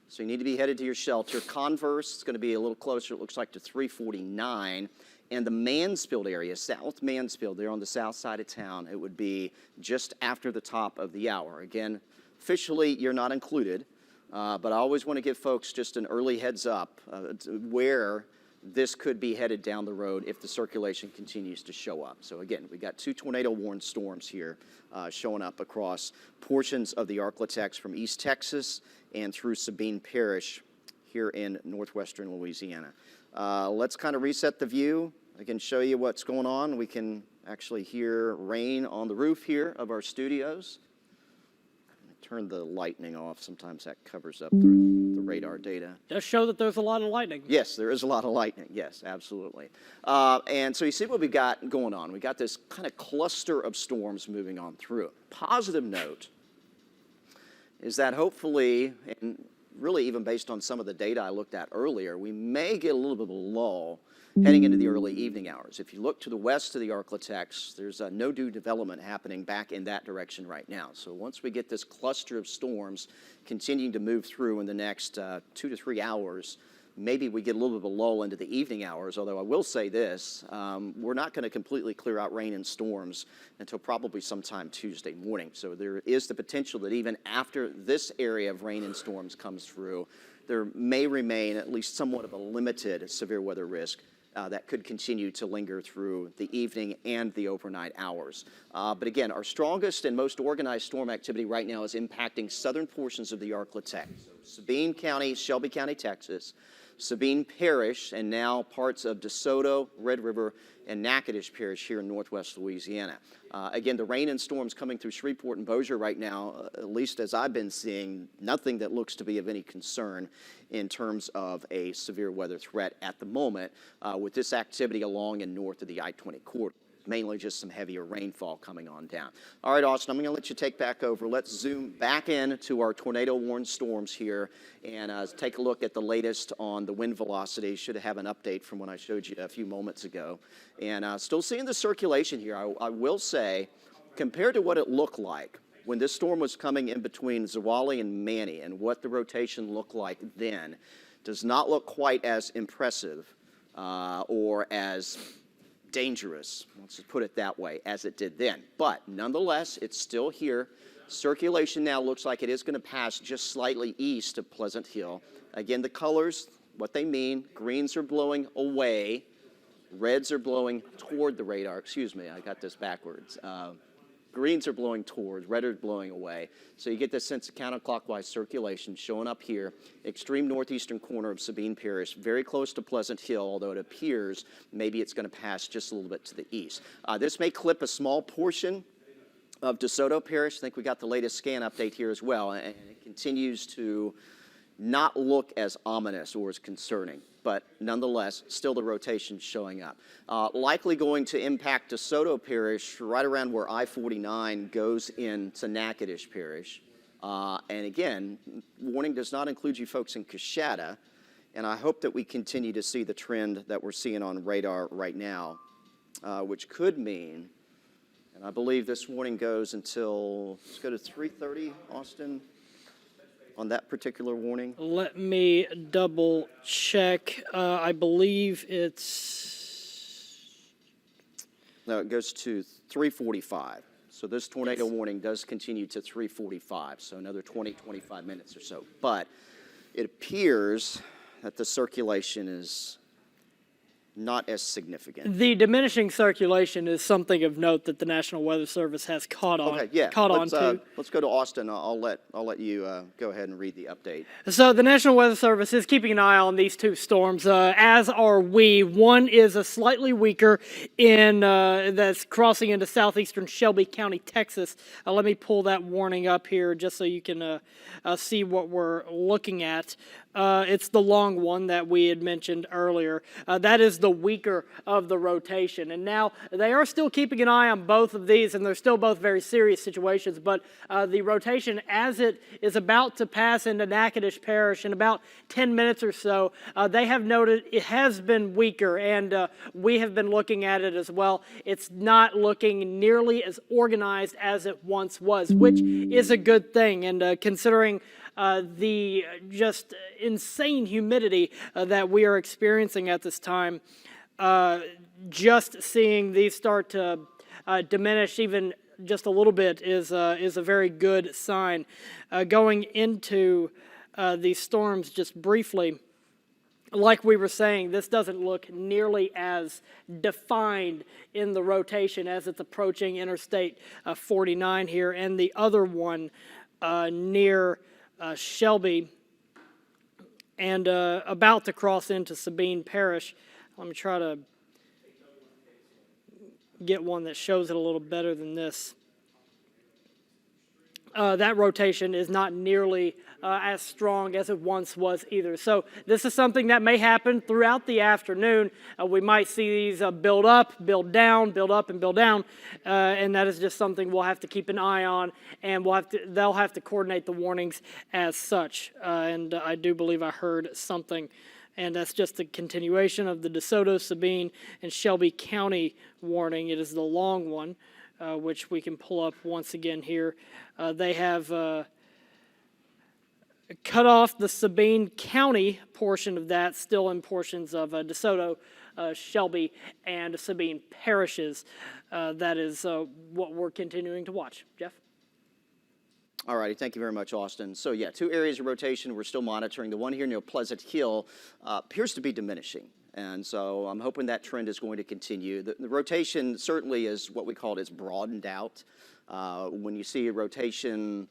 So you need to be headed to your shelter. Converse, it's going to be a little closer, it looks like, to 3:49. And the Mansfield area, South Mansfield, there on the south side of town, it would be just after the top of the hour. Again, officially, you're not included, but I always want to give folks just an early heads up where this could be headed down the road if the circulation continues to show up. So again, we got 2 tornado-warned storms here showing up across portions of the Arklatex from East Texas and through Sabine Parish here in northwestern Louisiana. Let's kind of reset the view. I can show you what's going on. We can actually hear rain on the roof here of our studios. Turn the lightning off. Sometimes that covers up the radar data. Does show that there's a lot of lightning. Yes, there is a lot of lightning. Yes, absolutely. And so you see what we got going on. We got this kind of cluster of storms moving on through. Positive note is that hopefully, and really even based on some of the data I looked at earlier, we may get a little bit of a lull heading into the early evening hours. If you look to the west of the Arklatex, there's no new development happening back in that direction right now. So once we get this cluster of storms continuing to move through in the next 2 to 3 hours, maybe we get a little bit of a lull into the evening hours, although I will say this, we're not going to completely clear out rain and storms until probably sometime Tuesday morning. So there is the potential that even after this area of rain and storms comes through, there may remain at least somewhat of a limited severe weather risk that could continue to linger through the evening and the overnight hours. But again, our strongest and most organized storm activity right now is impacting southern portions of the Arklatex. So Sabine County, Shelby County, Texas, Sabine Parish, and now parts of DeSoto, Red River, and Natchitoches Parish here in northwest Louisiana. Again, the rain and storms coming through Shreveport and Bossier right now, at least as I've been seeing, nothing that looks to be of any concern in terms of a severe weather threat at the moment with this activity along and north of the I-20 corridor. Mainly just some heavier rainfall coming on down. All right, Austin, I'm going to let you take back over. Let's zoom back in to our tornado-warned storms here and take a look at the latest on the wind velocity. Should have an update from when I showed you a few moments ago. And still seeing the circulation here. I will say, compared to what it looked like when this storm was coming in between Zawali and Manny and what the rotation looked like then, does not look quite as impressive or as dangerous, let's just put it that way, as it did then. But nonetheless, it's still here. Circulation now looks like it is going to pass just slightly east of Pleasant Hill. Again, the colors, what they mean, greens are blowing away, reds are blowing toward the radar. Excuse me, I got this backwards. Greens are blowing towards, red are blowing away. So you get this sense of counterclockwise circulation showing up here, extreme northeastern corner of Sabine Parish, very close to Pleasant Hill, although it appears maybe it's going to pass just a little bit to the east. This may clip a small portion of DeSoto Parish. I think we got the latest scan update here as well, and it continues to not look as ominous or as concerning, but nonetheless, still the rotation showing up. Likely going to impact DeSoto Parish right around where I-49 goes into Natchitoches Parish. And again, warning does not include you folks in Coshada, and I hope that we continue to see the trend that we're seeing on radar right now, which could mean, and I believe this warning goes until, let's go to 3:30, Austin, on that particular warning? Let me double check. I believe it's... No, it goes to 3:45. So this tornado warning does continue to 3:45, so another 20, 25 minutes or so. But it appears that the circulation is not as significant. The diminishing circulation is something of note that the National Weather Service has caught on. Okay, yeah. On to. Let's go to Austin. I'll let you go ahead and read the update. So the National Weather Service is keeping an eye on these two storms, as are we. One is a slightly weaker in that's crossing into southeastern Shelby County, Texas. Let me pull that warning up here just so you can see what we're looking at. It's the long one that we had mentioned earlier. That is the the weaker of the rotation. And now they are still keeping an eye on both of these, and they're still both very serious situations. But the rotation, as it is about to pass into Natchitoches Parish in about 10 minutes or so, they have noted it has been weaker, and we have been looking at it as well. It's not looking nearly as organized as it once was, which is a good thing. And considering the just insane humidity that we are experiencing at this time, just seeing these start to diminish even just a little bit is a very good sign. Going into these storms just briefly, like we were saying, this doesn't look nearly as defined in the rotation as it's approaching Interstate 49 here, and the other one near Shelby and about to cross into Sabine Parish. Let me try to get one that shows it a little better than this. That rotation is not nearly as strong as it once was either. So this is something that may happen throughout the afternoon. We might see these build up, build down, build up, and build down, and that is just something we'll have to keep an eye on, and they'll have to coordinate the warnings as such. And I do believe I heard something, and that's just a continuation of the DeSoto, Sabine, and Shelby County warning. It is the long one, which we can pull up once again here. They have cut off the Sabine County portion of that, still in portions of DeSoto, Shelby, and Sabine parishes. That is what we're continuing to watch. Jeff? All righty, thank you very much, Austin. So yeah, 2 areas of rotation we're still monitoring. The one here near Pleasant Hill appears to be diminishing. And so I'm hoping that trend is going to continue. The rotation certainly is what we call it's broadened out. When you see a rotation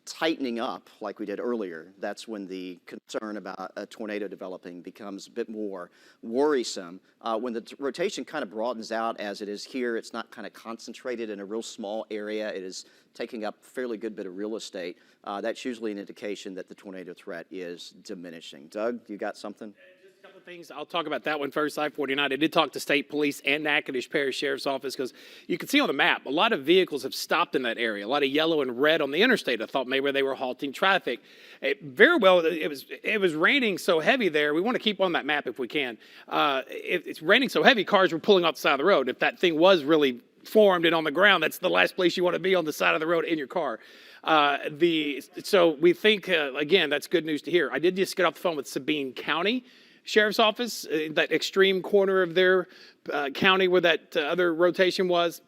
tightening up like we did earlier, that's when the concern about a tornado developing becomes a bit more worrisome. When the rotation kind of broadens out as it is here, it's not kind of concentrated in a real small area. It is taking up a fairly good bit of real estate. That's usually an indication that the tornado threat is diminishing. Doug, you got something? A couple of things. I'll talk about that one first. I-49. I did talk to State Police and Natchitoches Parish Sheriff's Office because you can see on the map a lot of vehicles have stopped in that area. A lot of yellow and red on the interstate. I thought maybe they were halting traffic. It was raining so heavy there. We want to keep on that map if we can. If it's raining so heavy, cars were pulling off the side of the road. If that thing was really formed and on the ground, that's the last place you want to be, on the side of the road in your car. So we think again, that's good news to hear. I did just get off the phone with Sabine County Sheriff's Office, that extreme corner of their county where that other rotation was.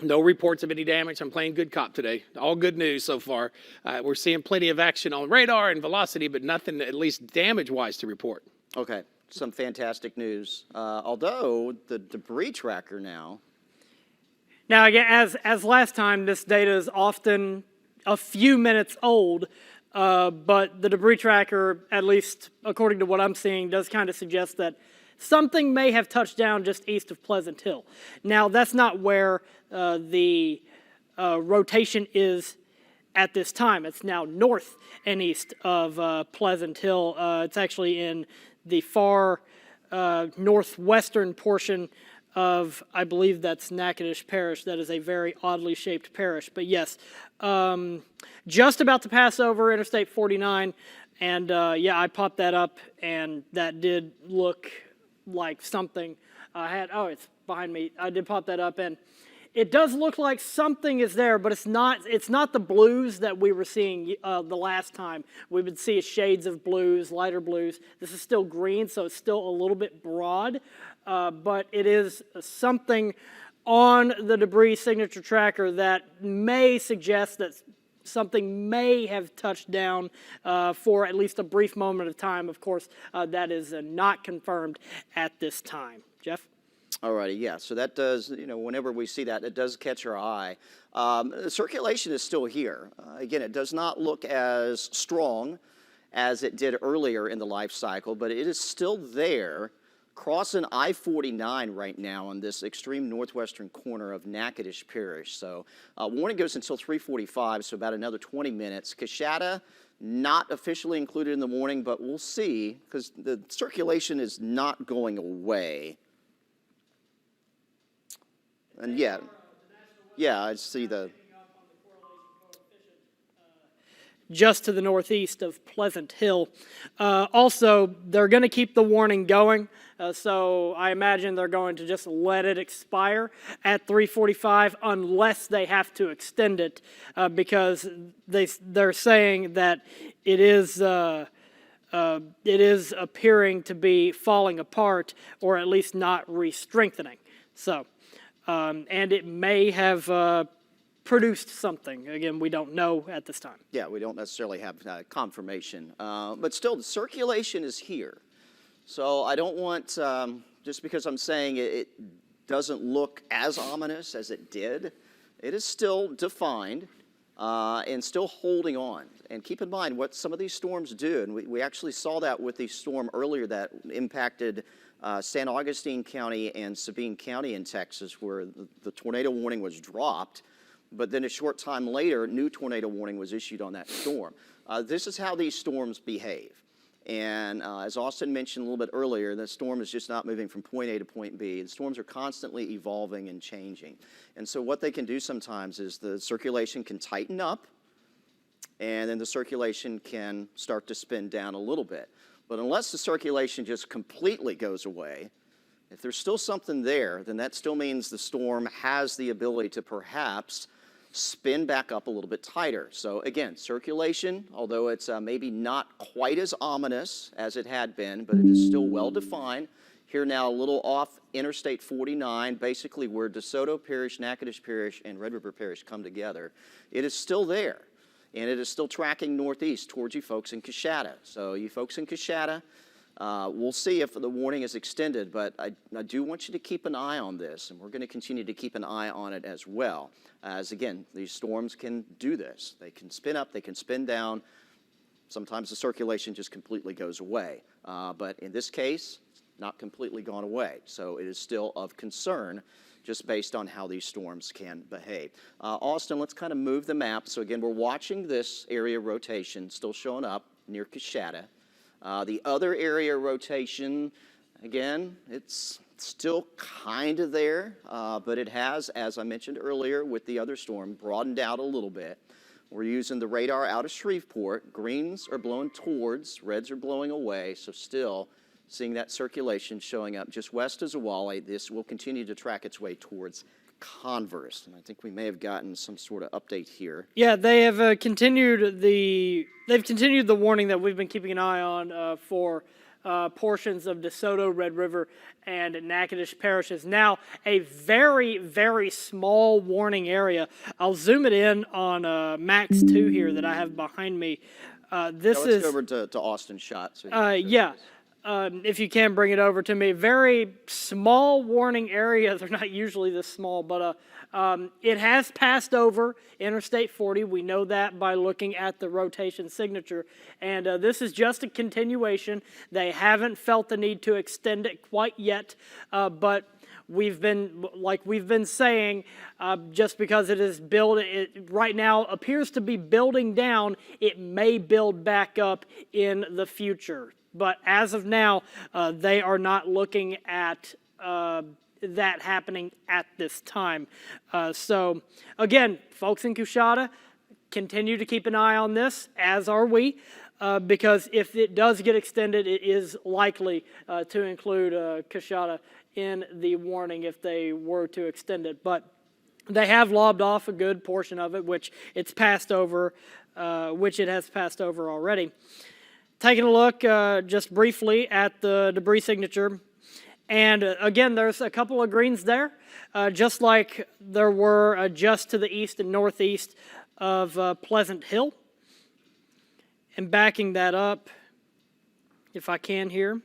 No reports of any damage. I'm playing good cop today. All good news so far. We're seeing plenty of action on radar and velocity, but nothing at least damage-wise to report. Okay, some fantastic news. Although the debris tracker now. Now, again, as last time, this data is often a few minutes old. But the debris tracker, at least according to what I'm seeing, does kind of suggest that something may have touched down just east of Pleasant Hill. Now, that's not where the rotation is at this time. It's now north and east of Pleasant Hill. It's actually in the far northwestern portion of, I believe that's Natchitoches Parish. That is a very oddly shaped parish. But yes, just about to pass over Interstate 49. And yeah, I popped that up, and that did look like something it's behind me. I did pop that up, and it does look like something is there, but it's not the blues that we were seeing the last time. We would see shades of blues, lighter blues. This is still green, so it's still a little bit broad, but it is something on the debris signature tracker that may suggest that something may have touched down for at least a brief moment of time. Of course, that is not confirmed at this time. Jeff? All righty, yeah, so that does, whenever we see that, it does catch our eye. The circulation is still here. Again, it does not look as strong as it did earlier in the life cycle, but it is still there, crossing I-49 right now on this extreme northwestern corner of Natchitoches Parish. So warning goes until 3:45, so about another 20 minutes. Coshada, not officially included in the warning, but we'll see, because the circulation is not going away. And yeah, I see the, just to the northeast of Pleasant Hill. Also, they're going to keep the warning going, so I imagine they're going to just let it expire at 3:45 unless they have to extend it, because they're saying that it is appearing to be falling apart, or at least not re-strengthening. So, and it may have produced something. Again, we don't know at this time. yeah, we don't necessarily have confirmation. But still, the circulation is here. So I don't want, just because I'm saying it doesn't look as ominous as it did, it is still defined and still holding on. And keep in mind what some of these storms do, and we actually saw that with the storm earlier that impacted San Augustine County and Sabine County in Texas, where the tornado warning was dropped. But then a short time later, new tornado warning was issued on that storm. This is how these storms behave. And as Austin mentioned a little bit earlier, the storm is just not moving from point A to point B. The storms are constantly evolving and changing. And so what they can do sometimes is the circulation can tighten up, and then the circulation can start to spin down a little bit. But unless the circulation just completely goes away, if there's still something there, then that still means the storm has the ability to perhaps spin back up a little bit tighter. So again, circulation, although it's maybe not quite as ominous as it had been, but it is still well defined. Here now a little off Interstate 49, basically where DeSoto Parish, Natchitoches Parish, and Red River Parish come together. It is still there, and it is still tracking northeast towards you folks in Coshada. So you folks in Coshada, we'll see if the warning is extended, but I do want you to keep an eye on this, and we're going to continue to keep an eye on it as well. As again, these storms can do this. They can spin up, they can spin down. Sometimes the circulation just completely goes away. But in this case, it's not completely gone away. So it is still of concern just based on how these storms can behave. Austin, let's kind of move the map. So again, we're watching this area rotation still showing up near Coshada. The other area rotation, again, it's still kind of there, but it has, as I mentioned earlier with the other storm, broadened out a little bit. We're using the radar out of Shreveport. Greens are blowing towards, reds are blowing away, so still seeing that circulation showing up just west of Zawale. This will continue to track its way towards Converse, and I think we may have gotten some sort of update here. Yeah, they have continued the warning that we've been keeping an eye on for portions of DeSoto, Red River, and Natchitoches parishes. Now a very, very small warning area. I'll zoom it in on Max 2 here that I have behind me. Let's go over to Austin's shot. So yeah. If you can bring it over to me. Very small warning area. They're not usually this small, but it has passed over Interstate 40. We know that by looking at the rotation signature. And this is just a continuation. They haven't felt the need to extend it quite yet, but we've been saying, just because it is right now appears to be building down, it may build back up in the future. But as of now, they are not looking at that happening at this time. So again, folks in Coshada, continue to keep an eye on this, as are we, because if it does get extended, it is likely to include Coshada in the warning if they were to extend it. But they have lobbed off a good portion of it, which it has passed over already. Taking a look just briefly at the debris signature. And again, there's a couple of greens there, just like there were just to the east and northeast of Pleasant Hill. And backing that up, if I can here.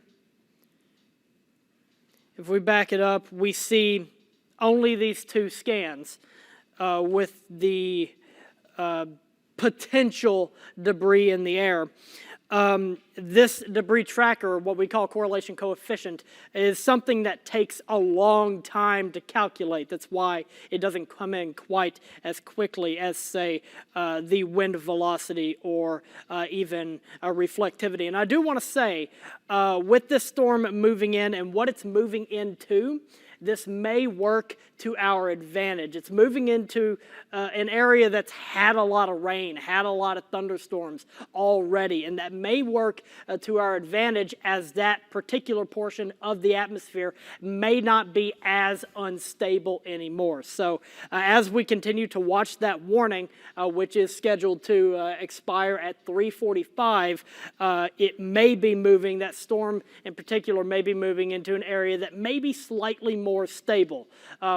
If we back it up, we see only these two scans with the potential debris in the air. this debris tracker, what we call correlation coefficient, is something that takes a long time to calculate. That's why it doesn't come in quite as quickly as, say, the wind velocity or even reflectivity. And I do want to say, with this storm moving in and what it's moving into, this may work to our advantage. It's moving into an area that's had a lot of rain, had a lot of thunderstorms already, and that may work to our advantage as that particular portion of the atmosphere may not be as unstable anymore. So as we continue to watch that warning, which is scheduled to expire at 3:45, it may be moving, that storm in particular may be moving into an area that may be slightly more stable.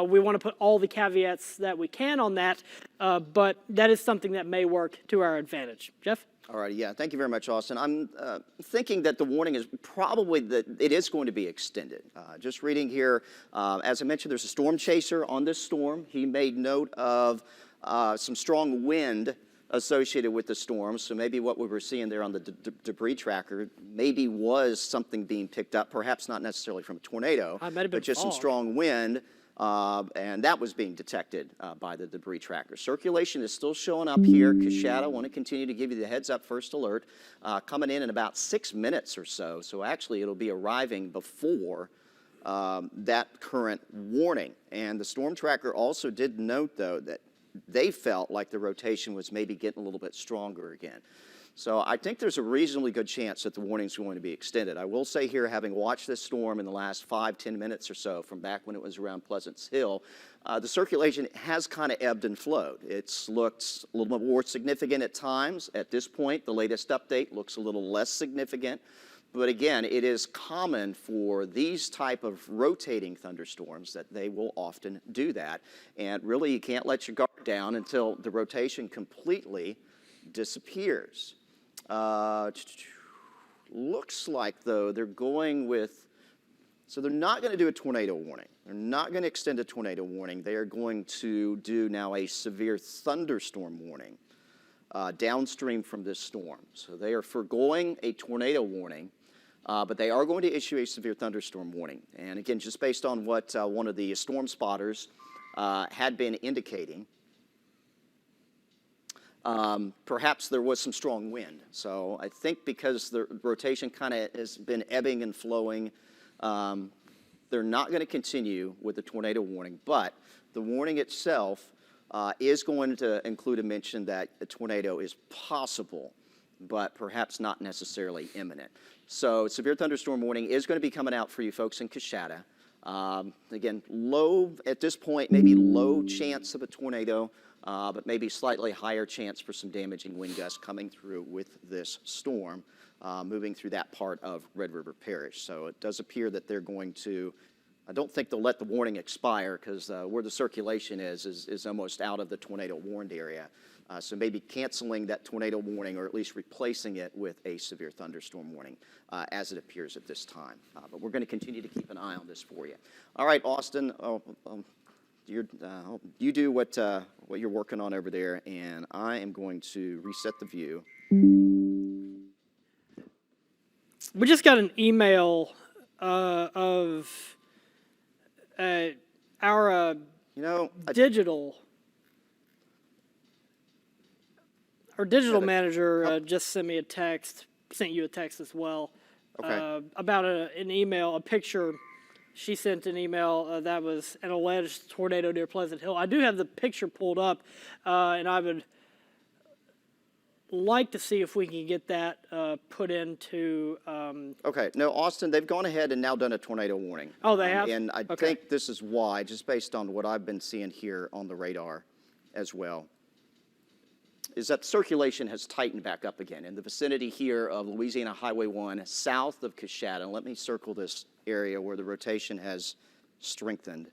We want to put all the caveats that we can on that, but that is something that may work to our advantage. Jeff? All right, yeah, thank you very much, Austin. I'm thinking that the warning is probably that it is going to be extended. Just reading here, as I mentioned, there's a storm chaser on this storm. He made note of some strong wind associated with the storm, so maybe what we were seeing there on the debris tracker maybe was something being picked up, perhaps not necessarily from a tornado, but just some strong wind. And that was being detected by the debris tracker. Circulation is still showing up here. Coshada, I want to continue to give you the heads up first alert, coming in about 6 minutes or so. So actually it'll be arriving before that current warning. And the storm tracker also did note, though, that they felt like the rotation was maybe getting a little bit stronger again. So I think there's a reasonably good chance that the warning is going to be extended. I will say here, having watched this storm in the last 5-10 minutes or so from back when it was around Pleasants Hill, the circulation has kind of ebbed and flowed. It's looked a little more significant at times. At this point, the latest update looks a little less significant. But again, it is common for these type of rotating thunderstorms that they will often do that. And really, you can't let your guard down until the rotation completely disappears. Looks like, though, they're going with, so they're not going to do a tornado warning. They're not going to extend a tornado warning. They are going to do now a severe thunderstorm warning downstream from this storm. So they are foregoing a tornado warning, but they are going to issue a severe thunderstorm warning. And again, just based on what one of the storm spotters had been indicating, perhaps there was some strong wind. So I think because the rotation kind of has been ebbing and flowing, they're not going to continue with the tornado warning. But the warning itself is going to include a mention that a tornado is possible, but perhaps not necessarily imminent. So severe thunderstorm warning is going to be coming out for you folks in Coshada. Again, low, at this point, maybe low chance of a tornado, but maybe slightly higher chance for some damaging wind gusts coming through with this storm, moving through that part of Red River Parish. So it does appear that they're going to, I don't think they'll let the warning expire because where the circulation is almost out of the tornado warned area. So maybe canceling that tornado warning or at least replacing it with a severe thunderstorm warning as it appears at this time. But we're going to continue to keep an eye on this for you. All right, Austin, you do what you're working on over there, and I am going to reset the view. We just got an email of our digital manager just sent me a text, sent you a text as well, about an email, a picture. She sent an email that was an alleged tornado near Pleasant Hill. I do have the picture pulled up, and I would like to see if we can get that put into... Okay, no, Austin, they've gone ahead and now done a tornado warning. Oh, they have? And I think this is why, just based on what I've been seeing here on the radar as well, is that circulation has tightened back up again in the vicinity here of Louisiana Highway 1, south of Coshada. Let me circle this area where the rotation has strengthened.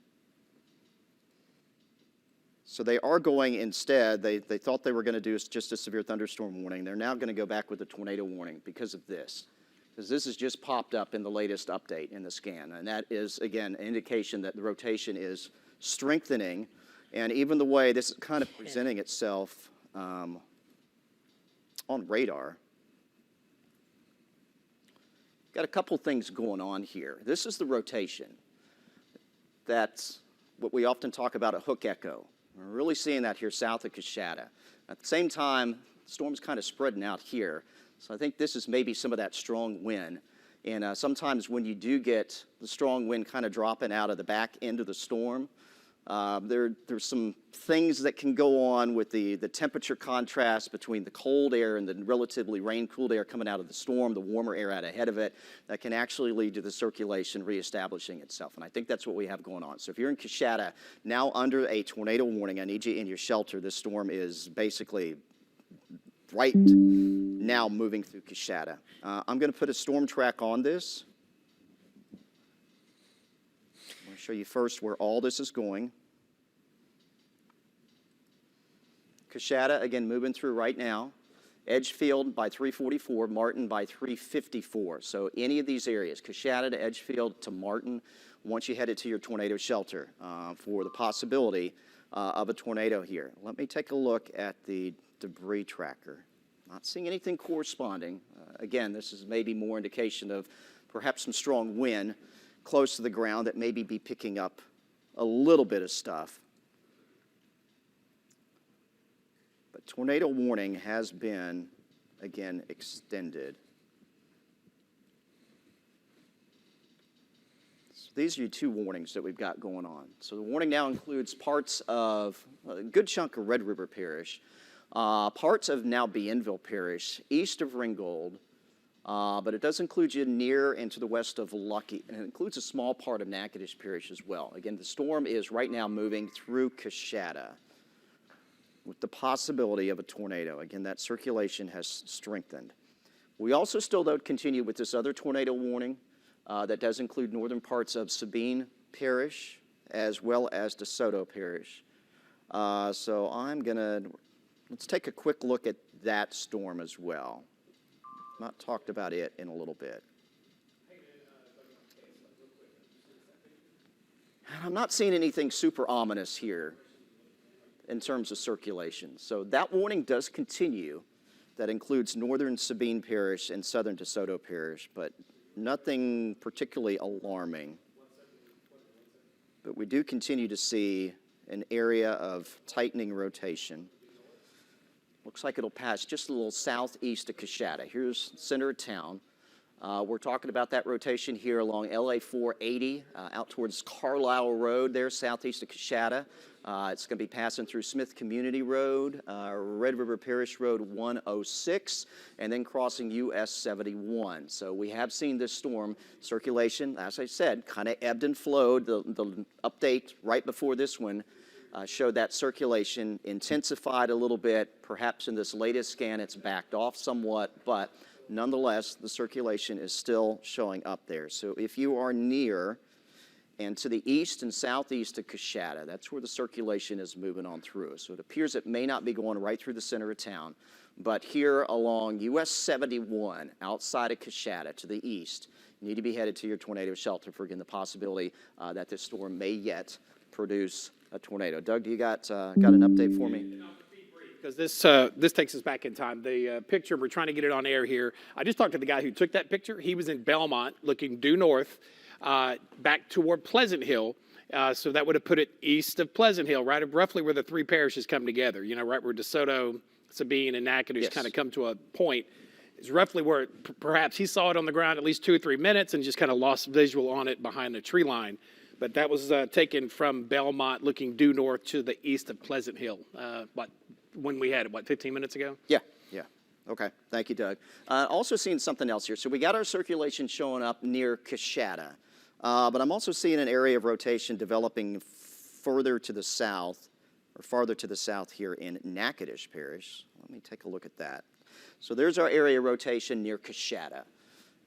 So they are going instead, they thought they were going to do just a severe thunderstorm warning. They're now going to go back with a tornado warning because of this. Because this has just popped up in the latest update in the scan. And that is, again, an indication that the rotation is strengthening. And even the way this is kind of presenting itself on radar, got a couple things going on here. This is the rotation. That's what we often talk about a hook echo. We're really seeing that here south of Coshada. At the same time, the storm's kind of spreading out here. So I think this is maybe some of that strong wind. And sometimes when you do get the strong wind kind of dropping out of the back end of the storm, there's some things that can go on with the temperature contrast between the cold air and the relatively rain-cooled air coming out of the storm, the warmer air out ahead of it, that can actually lead to the circulation reestablishing itself. And I think that's what we have going on. So if you're in Coshada, now under a tornado warning, I need you in your shelter. This storm is basically right now moving through Coshada. I'm going to put a storm track on this. I'm going to show you first where all this is going. Coshada, again, moving through right now. Edgefield by 344, Martin by 354. So any of these areas, Coshada to Edgefield to Martin, once you headed to your tornado shelter for the possibility of a tornado here. Let me take a look at the debris tracker. Not seeing anything corresponding. Again, this is maybe more indication of perhaps some strong wind close to the ground that maybe be picking up a little bit of stuff. But tornado warning has been, again, extended. So these are your two warnings that we've got going on. So the warning now includes parts of a good chunk of Red River Parish, parts of now Bienville Parish, east of Ringgold, but it does include you near and to the west of Lucky, and it includes a small part of Natchitoches Parish as well. Again, the storm is right now moving through Coshada with the possibility of a tornado. Again, that circulation has strengthened. We also still, though, continue with this other tornado warning that does include northern parts of Sabine Parish as well as DeSoto Parish. So let's take a quick look at that storm as well. Not talked about it in a little bit. I'm not seeing anything super ominous here in terms of circulation. So that warning does continue. That includes northern Sabine Parish and southern DeSoto Parish, but nothing particularly alarming. But we do continue to see an area of tightening rotation. Looks like it'll pass just a little southeast of Coshada. Here's the center of town. We're talking about that rotation here along LA 480 out towards Carlisle Road there, southeast of Coshada. It's going to be passing through Smith Community Road, Red River Parish Road 106, and then crossing US 71. So we have seen this storm circulation, as I said, kind of ebbed and flowed. The update right before this one showed that circulation intensified a little bit. Perhaps in this latest scan it's backed off somewhat, but nonetheless the circulation is still showing up there. So if you are near and to the east and southeast of Coshada, that's where the circulation is moving on through. So it appears it may not be going right through the center of town, but here along US 71 outside of Coshada to the east, you need to be headed to your tornado shelter for, again, the possibility that this storm may yet produce a tornado. Doug, do you got an update for me? Because this takes us back in time. The picture, we're trying to get it on air here. I just talked to the guy who took that picture. He was in Belmont looking due north back toward Pleasant Hill. So that would have put it east of Pleasant Hill, right roughly where the three parishes come together. You know, right where DeSoto, Sabine, and Natchitoches kind of come to a point. It's roughly where perhaps he saw it on the ground at least 2 or 3 minutes and just kind of lost visual on it behind the tree line. But that was taken from Belmont looking due north to the east of Pleasant Hill. When we had it, 15 minutes ago? Yeah. Okay, thank you, Doug. Also seeing something else here. So we got our circulation showing up near Coshada, but I'm also seeing an area of rotation developing further to the south, or farther to the south here in Natchitoches Parish. Let me take a look at that. So there's our area of rotation near Coshada.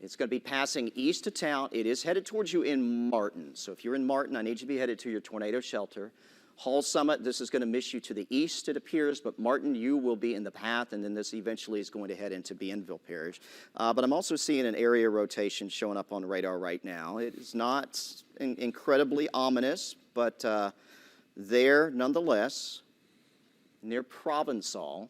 It's going to be passing east of town. It is headed towards you in Martin. So if you're in Martin, I need you to be headed to your tornado shelter. Hall Summit, this is going to miss you to the east, it appears, but Martin, you will be in the path, and then this eventually is going to head into Bienville Parish. But I'm also seeing an area rotation showing up on the radar right now. It is not incredibly ominous, but there, nonetheless, near Provençal,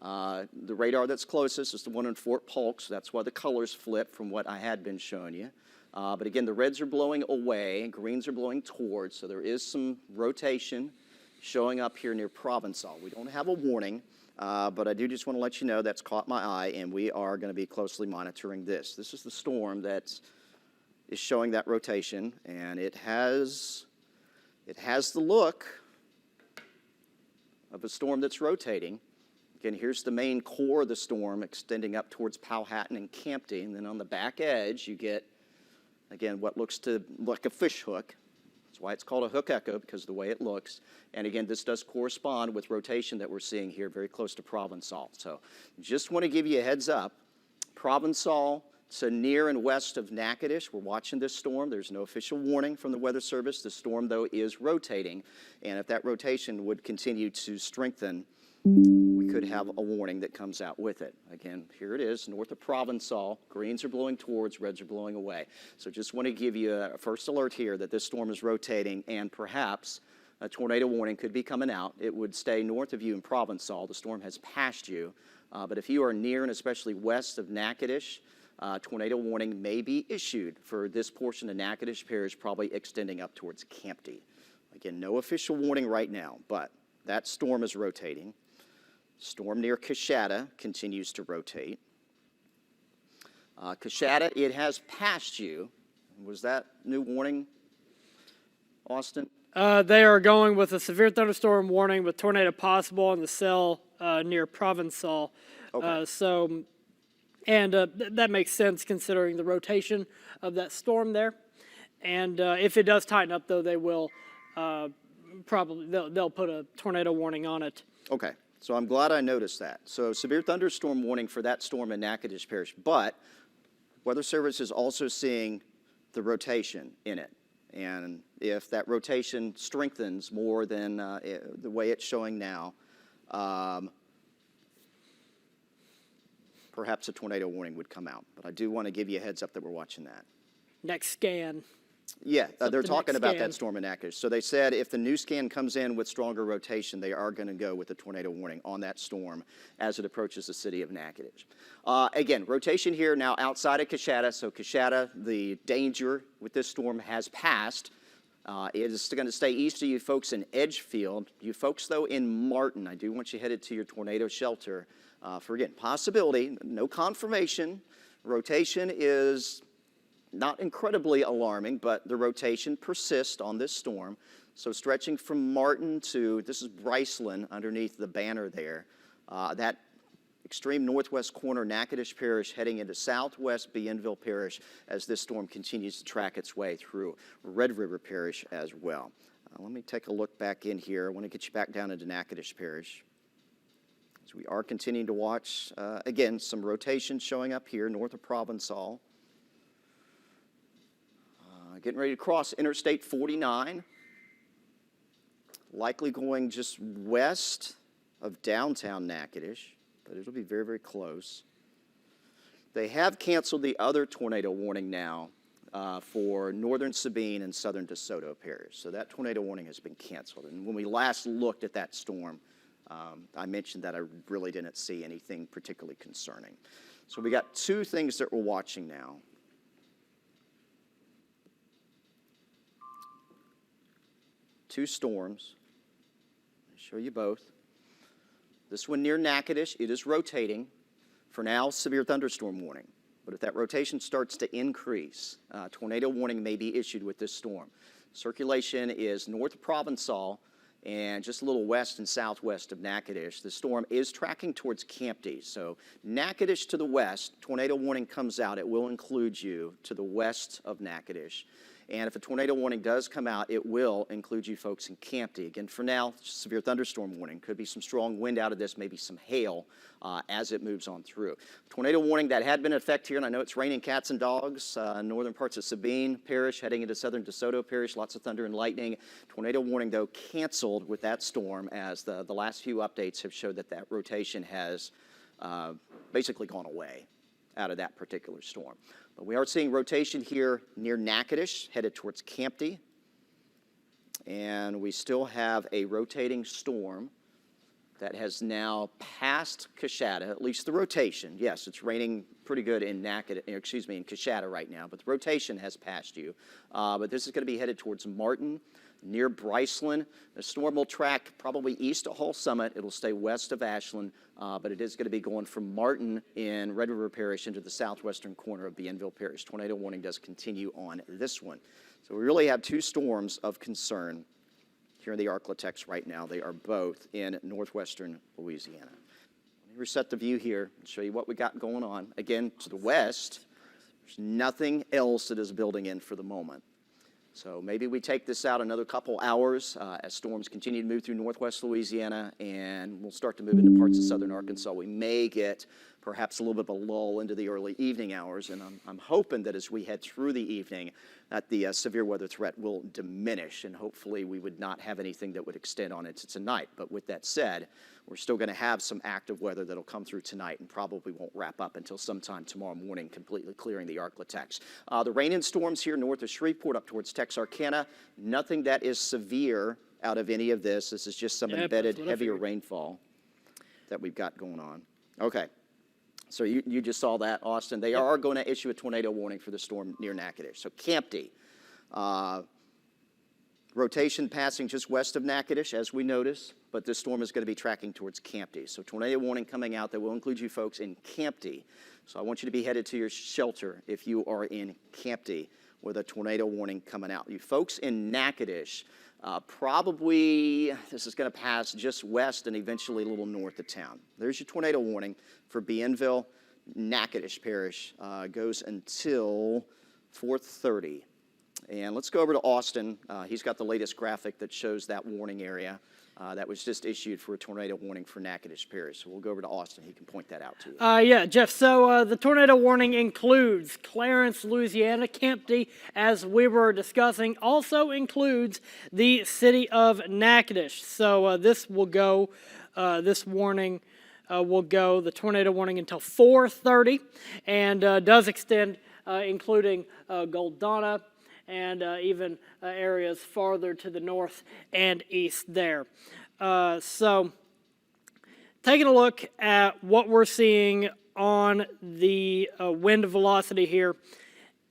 The radar that's closest is the one in Fort Polk, so that's why the colors flip from what I had been showing you. But again, the reds are blowing away, and greens are blowing towards, so there is some rotation showing up here near Provençal. We don't have a warning, but I do just want to let you know that's caught my eye, and we are going to be closely monitoring this. This is the storm that is showing that rotation, and it has the look of a storm that's rotating. Again, here's the main core of the storm extending up towards Powhatan and Campty, and then on the back edge you get, again, what looks to like a fish hook. That's why it's called a hook echo, because of the way it looks. And again, this does correspond with rotation that we're seeing here very close to Provençal. So just want to give you a heads up. Provençal to near and west of Natchitoches, we're watching this storm. There's no official warning from the Weather Service. The storm, though, is rotating. And if that rotation would continue to strengthen, we could have a warning that comes out with it. Again, here it is, north of Provençal. Greens are blowing towards, reds are blowing away. So just want to give you a first alert here that this storm is rotating, and perhaps a tornado warning could be coming out. It would stay north of you in Provençal. The storm has passed you. But if you are near and especially west of Natchitoches, tornado warning may be issued for this portion of Natchitoches Parish, probably extending up towards Campty. Again, no official warning right now, but that storm is rotating. Storm near Coshada continues to rotate. Coshada, it has passed you. Was that new warning, Austin? They are going with a severe thunderstorm warning with tornado possible on the cell near Provençal. Okay. That makes sense considering the rotation of that storm there. And if it does tighten up, though, they will they'll put a tornado warning on it. Okay. So I'm glad I noticed that. So severe thunderstorm warning for that storm in Natchitoches Parish, but Weather Service is also seeing the rotation in it. And if that rotation strengthens more than the way it's showing now, perhaps a tornado warning would come out. But I do want to give you a heads up that we're watching that. Next scan. Yeah, they're the talking next about scan. that storm in Natchitoches. So they said if the new scan comes in with stronger rotation, they are going to go with a tornado warning on that storm as it approaches the city of Natchitoches. Again, rotation here now outside of Coshada. So Coshada, the danger with this storm has passed. It is going to stay east of you folks in Edgefield. You folks, though, in Martin, I do want you headed to your tornado shelter for, again, possibility, no confirmation. Rotation is not incredibly alarming, but the rotation persists on this storm. So stretching from Martin to, this is Bryceland underneath the banner there, that extreme northwest corner, Natchitoches Parish, heading into southwest Bienville Parish as this storm continues to track its way through Red River Parish as well. Let me take a look back in here. I want to get you back down into Natchitoches Parish. So we are continuing to watch, again, some rotation showing up here north of Provençal. Getting ready to cross Interstate 49. Likely going just west of downtown Natchitoches, but it'll be very, very close. They have canceled the other tornado warning now for northern Sabine and southern DeSoto Parish. So that tornado warning has been canceled. And when we last looked at that storm, I mentioned that I really didn't see anything particularly concerning. So we got two things that we're watching now. Two storms. I'll show you both. This one near Natchitoches, it is rotating. For now, severe thunderstorm warning. But if that rotation starts to increase, tornado warning may be issued with this storm. Circulation is north of Provençal and just a little west and southwest of Natchitoches. The storm is tracking towards Campty. So Natchitoches to the west, tornado warning comes out. It will include you to the west of Natchitoches. And if a tornado warning does come out, it will include you folks in Campty. Again, for now, severe thunderstorm warning. Could be some strong wind out of this, maybe some hail as it moves on through. Tornado warning that had been in effect here, and I know it's raining cats and dogs, northern parts of Sabine Parish, heading into southern DeSoto Parish, lots of thunder and lightning. Tornado warning, though, canceled with that storm as the last few updates have showed that rotation has basically gone away out of that particular storm. But we are seeing rotation here near Natchitoches, headed towards Campty. And we still have a rotating storm that has now passed Coshada, at least the rotation. Yes, it's raining pretty good in in Coshada right now, but the rotation has passed you. But this is going to be headed towards Martin, near Bryceland. The storm will track probably east of Hall Summit. It'll stay west of Ashland, but it is going to be going from Martin in Red River Parish into the southwestern corner of Bienville Parish. Tornado warning does continue on this one. So we really have two storms of concern here in the Arklatex right now. They are both in northwestern Louisiana. Let me reset the view here and show you what we got going on. Again, to the west, there's nothing else that is building in for the moment. So maybe we take this out another couple hours as storms continue to move through northwest Louisiana, and we'll start to move into parts of southern Arkansas. We may get perhaps a little bit of a lull into the early evening hours, and I'm hoping that as we head through the evening that the severe weather threat will diminish, and hopefully we would not have anything that would extend on into tonight. But with that said, we're still going to have some active weather that'll come through tonight and probably won't wrap up until sometime tomorrow morning, completely clearing the Arklatex. The rain and storms here north of Shreveport up towards Texarkana, nothing that is severe out of any of this. This is just some embedded heavier rainfall that we've got going on. Okay. So you just saw that, Austin. They are going to issue a tornado warning for the storm near Natchitoches. So Campty, rotation passing just west of Natchitoches, as we notice, but this storm is going to be tracking towards Campty. So tornado warning coming out that will include you folks in Campty. So I want you to be headed to your shelter if you are in Campty with a tornado warning coming out. You folks in Natchitoches, probably this is going to pass just west and eventually a little north of town. There's your tornado warning for Bienville. Natchitoches Parish goes until 4:30. And let's go over to Austin. He's got the latest graphic that shows that warning area that was just issued for a tornado warning for Natchitoches Parish. So we'll go over to Austin. He can point that out to you. Yeah, Jeff. So the tornado warning includes Clarence, Louisiana, Campty, as we were discussing. Also includes the city of Natchitoches. So this will go. This warning will go. The tornado warning until 4:30, and does extend, including Goldana and even areas farther to the north and east there. So taking a look at what we're seeing on the wind velocity here,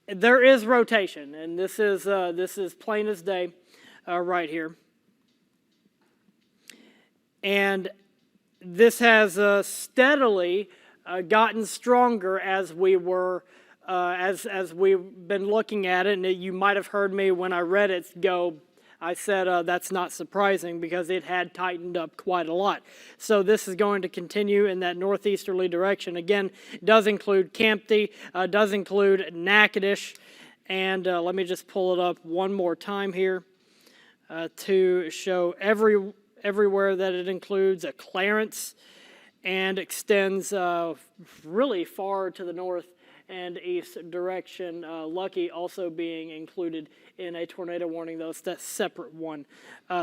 there is rotation, and this is plain as day right here. And this has steadily gotten stronger as we were as we've been looking at it, and you might have heard me when I read it go, I said that's not surprising because it had tightened up quite a lot. So this is going to continue in that northeasterly direction. Again, does include Campty, does include Natchitoches, and let me just pull it up one more time here to show everywhere that it includes a Clarence and extends really far to the north and east direction. Lucky also being included in a tornado warning, though it's that separate one.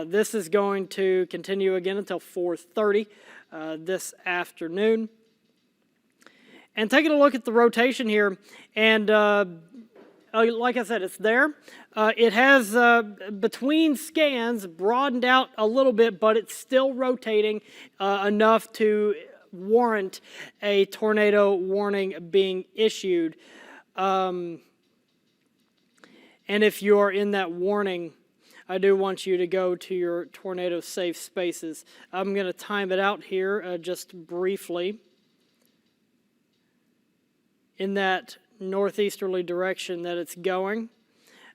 This is going to continue again until 4:30 this afternoon. And taking a look at the rotation here, and like I said, it's there. It has, between scans, broadened out a little bit, but it's still rotating enough to warrant a tornado warning being issued. And if you're in that warning, I do want you to go to your tornado safe spaces. I'm going to time it out here just briefly. In that northeasterly direction that it's going.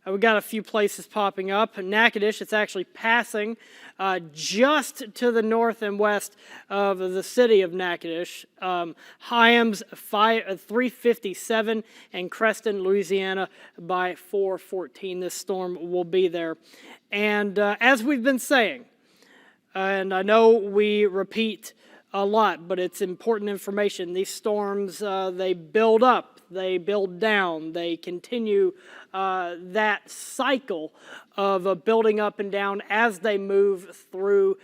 We've got a few places popping up. Natchitoches, it's actually passing just to the north and west of the city of Natchitoches. Hyams 357 and Creston, Louisiana by 4:14. This storm will be there. And as we've been saying, and I know we repeat a lot, but it's important information. These storms, they build up, they build down, they continue that cycle of building up and down as they move through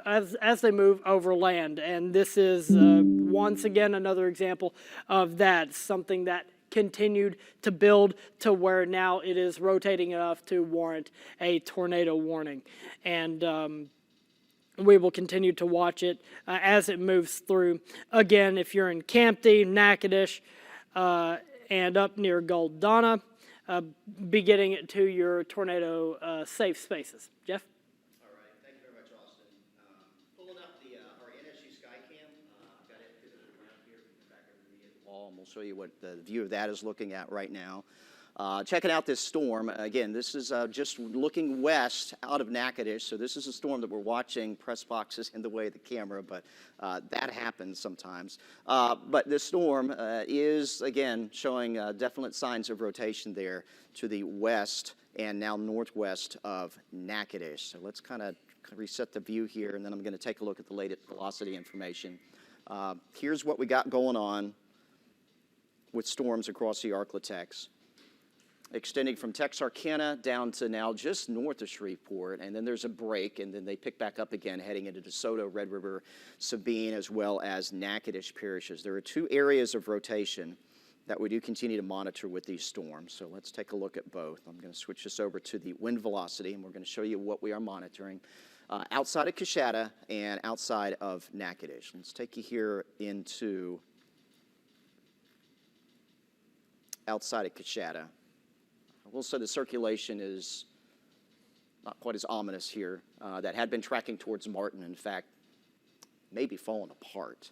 as they move over land. And this is once again another example of that, something that continued to build to where now it is rotating enough to warrant a tornado warning. And we will continue to watch it as it moves through. Again, if you're in Campty, Natchitoches, and up near Goldonna, be getting it to your tornado safe spaces. Jeff? All right, thank you very much, Austin. Pulling up our NSU Skycam. I've got it pivoted around here. Back over to me at the wall, and we'll show you what the view of that is looking at right now. Checking out this storm, again, this is just looking west out of Natchitoches, so this is a storm that we're watching. Press box is in the way of the camera, but that happens sometimes. But this storm is, again, showing definite signs of rotation there to the west and now northwest of Natchitoches. So let's kind of reset the view here, and then I'm going to take a look at the latest velocity information. Here's what we got going on with storms across the Arklatex, extending from Texarkana down to now just north of Shreveport, and then there's a break, and then they pick back up again heading into DeSoto, Red River, Sabine, as well as Natchitoches parishes. There are two areas of rotation that we do continue to monitor with these storms, so let's take a look at both. I'm going to switch this over to the wind velocity, and we're going to show you what we are monitoring outside of Coshada and outside of Natchitoches. Let's take you here into outside of Coshada. I will say the circulation is not quite as ominous here. That had been tracking towards Martin, in fact, maybe falling apart.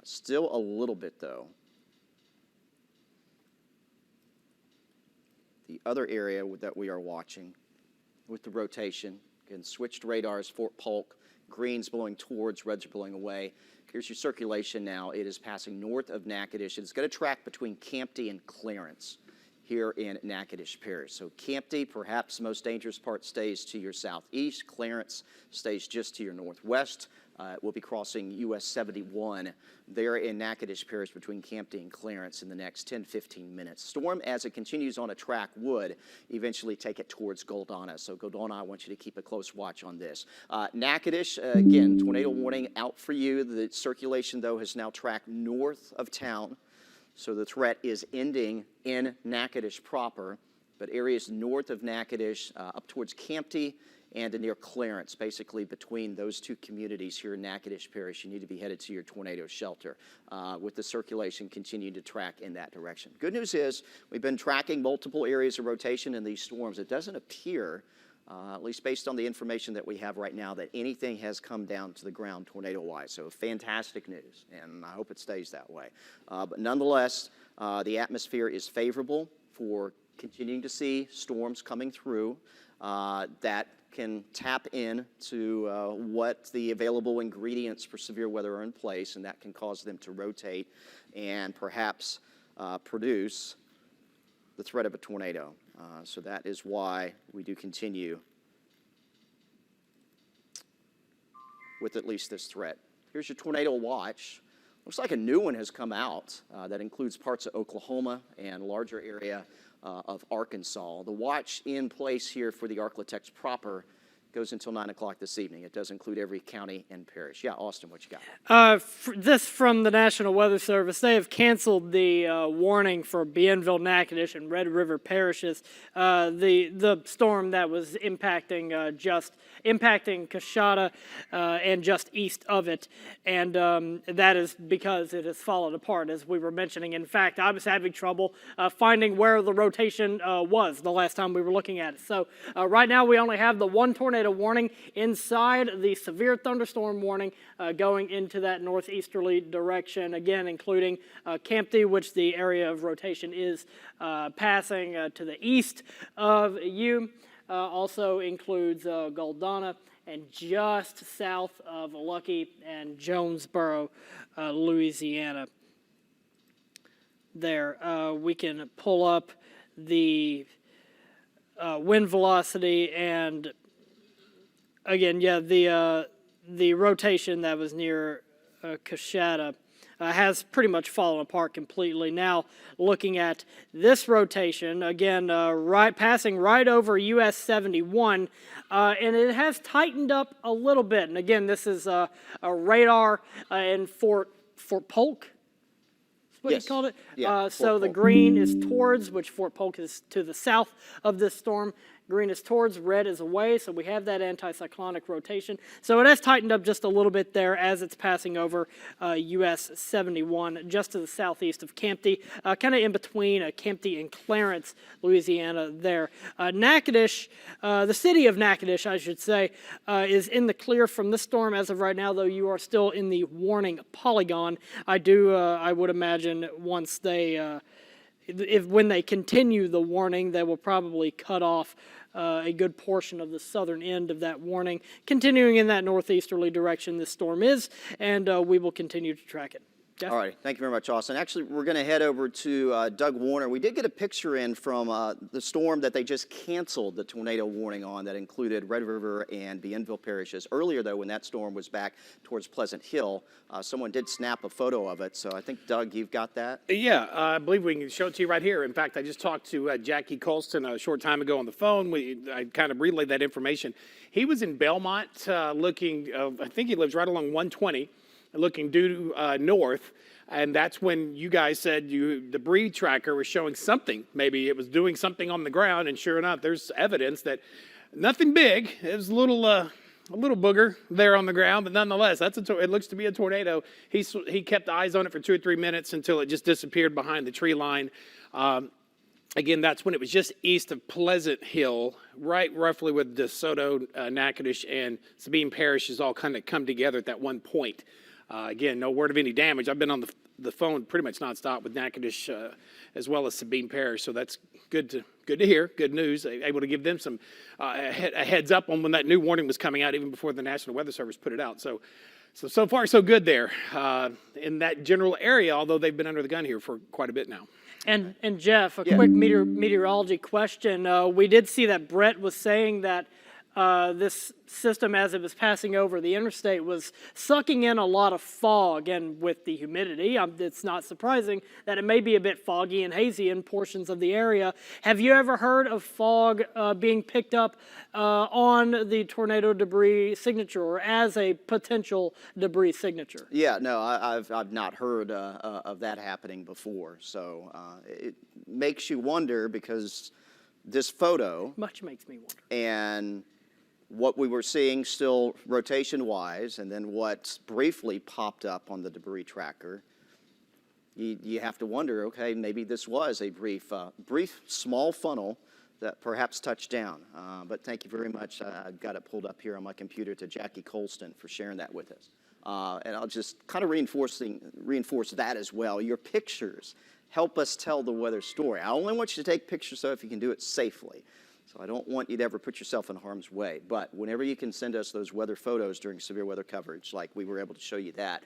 Still a little bit, though. The other area that we are watching with the rotation, again, switched radars, Fort Polk, greens blowing towards, reds are blowing away. Here's your circulation now. It is passing north of Natchitoches. It's going to track between Campty and Clarence here in Natchitoches Parish. So Campty, perhaps the most dangerous part, stays to your southeast. Clarence stays just to your northwest. We'll be crossing US 71 there in Natchitoches Parish between Campty and Clarence in the next 10-15 minutes. Storm, as it continues on a track, would eventually take it towards Goldonna. So Goldonna, I want you to keep a close watch on this. Natchitoches, again, tornado warning out for you. The circulation, though, has now tracked north of town. So the threat is ending in Natchitoches proper, but areas north of Natchitoches up towards Campty and near Clarence, basically between those two communities here in Natchitoches Parish, you need to be headed to your tornado shelter with the circulation continuing to track in that direction. Good news is we've been tracking multiple areas of rotation in these storms. It doesn't appear, at least based on the information that we have right now, that anything has come down to the ground tornado-wise. So fantastic news, and I hope it stays that way. But nonetheless, the atmosphere is favorable for continuing to see storms coming through that can tap in to what the available ingredients for severe weather are in place, and that can cause them to rotate and perhaps produce the threat of a tornado. So that is why we do continue with at least this threat. Here's your tornado watch. Looks like a new one has come out that includes parts of Oklahoma and a larger area of Arkansas. The watch in place here for the Arklatex proper goes until 9 o'clock this evening. It does include every county and parish. Yeah, Austin, what you got? This from the National Weather Service. They have canceled the warning for Bienville, Natchitoches, and Red River parishes. The storm that was impacting Coshada and just east of it, and that is because it has fallen apart, as we were mentioning. In fact, I was having trouble finding where the rotation was the last time we were looking at it. So right now we only have the one tornado warning inside the severe thunderstorm warning going into that northeasterly direction, again including Campty, which the area of rotation is passing to the east of you. Also includes Goldonna and just south of Lucky and Jonesboro, Louisiana. There, we can pull up the wind velocity, and again, yeah, the rotation that was near Coshada has pretty much fallen apart completely. Now, looking at this rotation, again, passing right over US 71, and it has tightened up a little bit. And again, this is a radar in Fort Polk. What Yes. you called it? Yeah, So Fort the Polk. green is towards, which Fort Polk is to the south of this storm. Green is towards, red is away, so we have that anticyclonic rotation. So it has tightened up just a little bit there as it's passing over US 71, just to the southeast of Campty, kind of in between Campty and Clarence, Louisiana there. Natchitoches, the city of Natchitoches, I should say, is in the clear from this storm as of right now, though you are still in the warning polygon. I would imagine once they, when they continue the warning, they will probably cut off a good portion of the southern end of that warning, continuing in that northeasterly direction this storm is, and we will continue to track it. Jeff? All right, thank you very much, Austin. Actually, we're going to head over to Doug Warner. We did get a picture in from the storm that they just canceled the tornado warning on that included Red River and Bienville parishes. Earlier, though, when that storm was back towards Pleasant Hill, someone did snap a photo of it. So I think, Doug, you've got that? Yeah, I believe we can show it to you right here. In fact, I just talked to Jackie Colston a short time ago on the phone. I kind of relayed that information. He was in Belmont looking, I think he lives right along 120, looking due north, and that's when you guys said the debris tracker was showing something. Maybe it was doing something on the ground, and sure enough, there's evidence that nothing big. It was a little booger there on the ground, but nonetheless, it looks to be a tornado. He kept eyes on it for 2 or 3 minutes until it just disappeared behind the tree line. Again, that's when it was just east of Pleasant Hill, right roughly with DeSoto, Natchitoches, and Sabine Parish has all kind of come together at that one point. Again, no word of any damage. I've been on the phone pretty much nonstop with Natchitoches as well as Sabine Parish, so that's good to hear. Good news. Able to give them some a heads up on when that new warning was coming out, even before the National Weather Service put it out. So far so good there in that general area. Although they've been under the gun here for quite a bit now. And Jeff, a quick meteorology question. We did see that Brett was saying that this system, as it was passing over the interstate, was sucking in a lot of fog, and with the humidity, it's not surprising that it may be a bit foggy and hazy in portions of the area. Have you ever heard of fog being picked up on the tornado debris signature, or as a potential debris signature? Yeah, no, I've not heard of that happening before. So it makes you wonder, because this photo Much makes me wonder. and what we were seeing still rotation-wise, and then what briefly popped up on the debris tracker, you have to wonder, okay, maybe this was a brief small funnel that perhaps touched down. But thank you very much. I've got it pulled up here on my computer to Jackie Colston for sharing that with us. And I'll just kind of reinforce that as well. Your pictures help us tell the weather story. I only want you to take pictures, though, if you can do it safely. So I don't want you to ever put yourself in harm's way. But whenever you can send us those weather photos during severe weather coverage, like we were able to show you that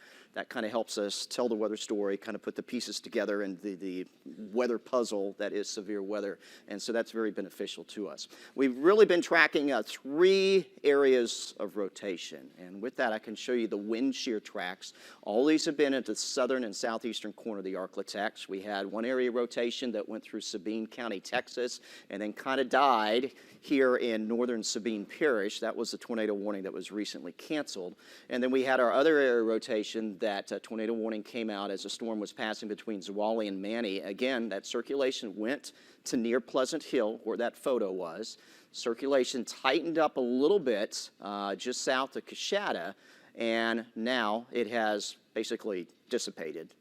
kind of helps us tell the weather story, kind of put the pieces together in the weather puzzle that is severe weather. And so that's very beneficial to us. We've really been tracking 3 areas of rotation. And with that, I can show you the wind shear tracks. All these have been at the southern and southeastern corner of the Arklatex. We had one area rotation that went through Sabine County, Texas, and then kind of died here in northern Sabine Parish. That was the tornado warning that was recently canceled. And then we had our other area rotation that tornado warning came out as a storm was passing between Zwolle and Manny. Again, that circulation went to near Pleasant Hill, where that photo was. Circulation tightened up a little bit just south of Coshada, and now it has basically dissipated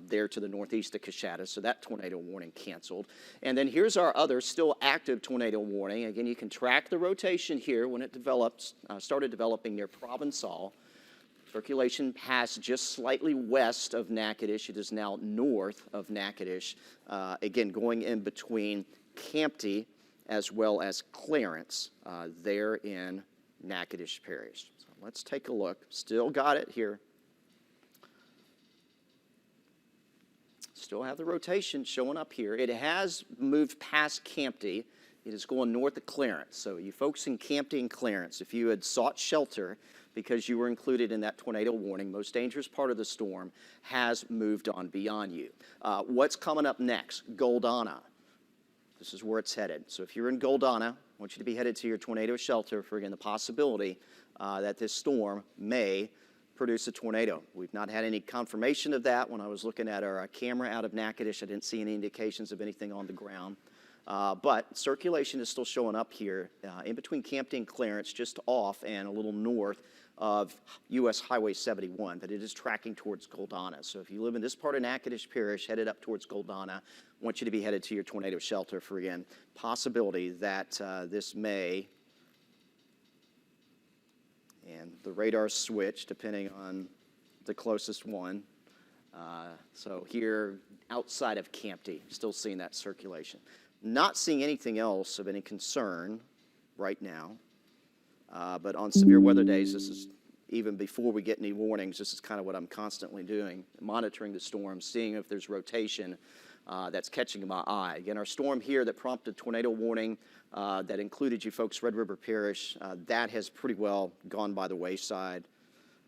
there to the northeast of Coshada, so that tornado warning canceled. And then here's our other still active tornado warning. Again, you can track the rotation here when it started developing near Provençal. Circulation passed just slightly west of Natchitoches. It is now north of Natchitoches, again, going in between Campty as well as Clarence there in Natchitoches Parish. So let's take a look. Still got it here. Still have the rotation showing up here. It has moved past Campty. It is going north of Clarence. So you folks in Campty and Clarence, if you had sought shelter because you were included in that tornado warning, most dangerous part of the storm has moved on beyond you. What's coming up next? Goldana. This is where it's headed. So if you're in Goldana, I want you to be headed to your tornado shelter for, again, the possibility that this storm may produce a tornado. We've not had any confirmation of that. When I was looking at our camera out of Natchitoches, I didn't see any indications of anything on the ground. But circulation is still showing up here in between Campton and Clarence, just off and a little north of US Highway 71, but it is tracking towards Goldana. So if you live in this part of Natchitoches Parish, headed up towards Goldana, I want you to be headed to your tornado shelter for, again, possibility that this may, and the radar switch depending on the closest one. So here outside of Campty, still seeing that circulation. Not seeing anything else of any concern right now. But on severe weather days, this is even before we get any warnings, this is kind of what I'm constantly doing, monitoring the storm, seeing if there's rotation that's catching my eye. Again, our storm here that prompted tornado warning that included you folks, Red River Parish, that has pretty well gone by the wayside.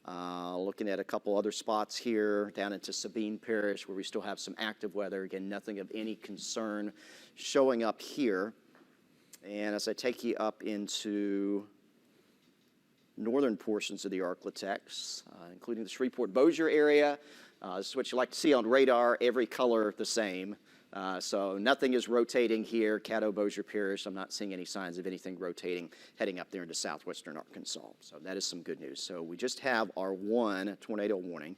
Looking at a couple other spots here down into Sabine Parish where we still have some active weather. Again, nothing of any concern showing up here. And as I take you up into northern portions of the Arklatex, including the Shreveport-Bossier area. This is what you like to see on radar, every color the same. So nothing is rotating here. Caddo, Bossier Parish, I'm not seeing any signs of anything rotating heading up there into southwestern Arkansas. So that is some good news. So we just have our one tornado warning.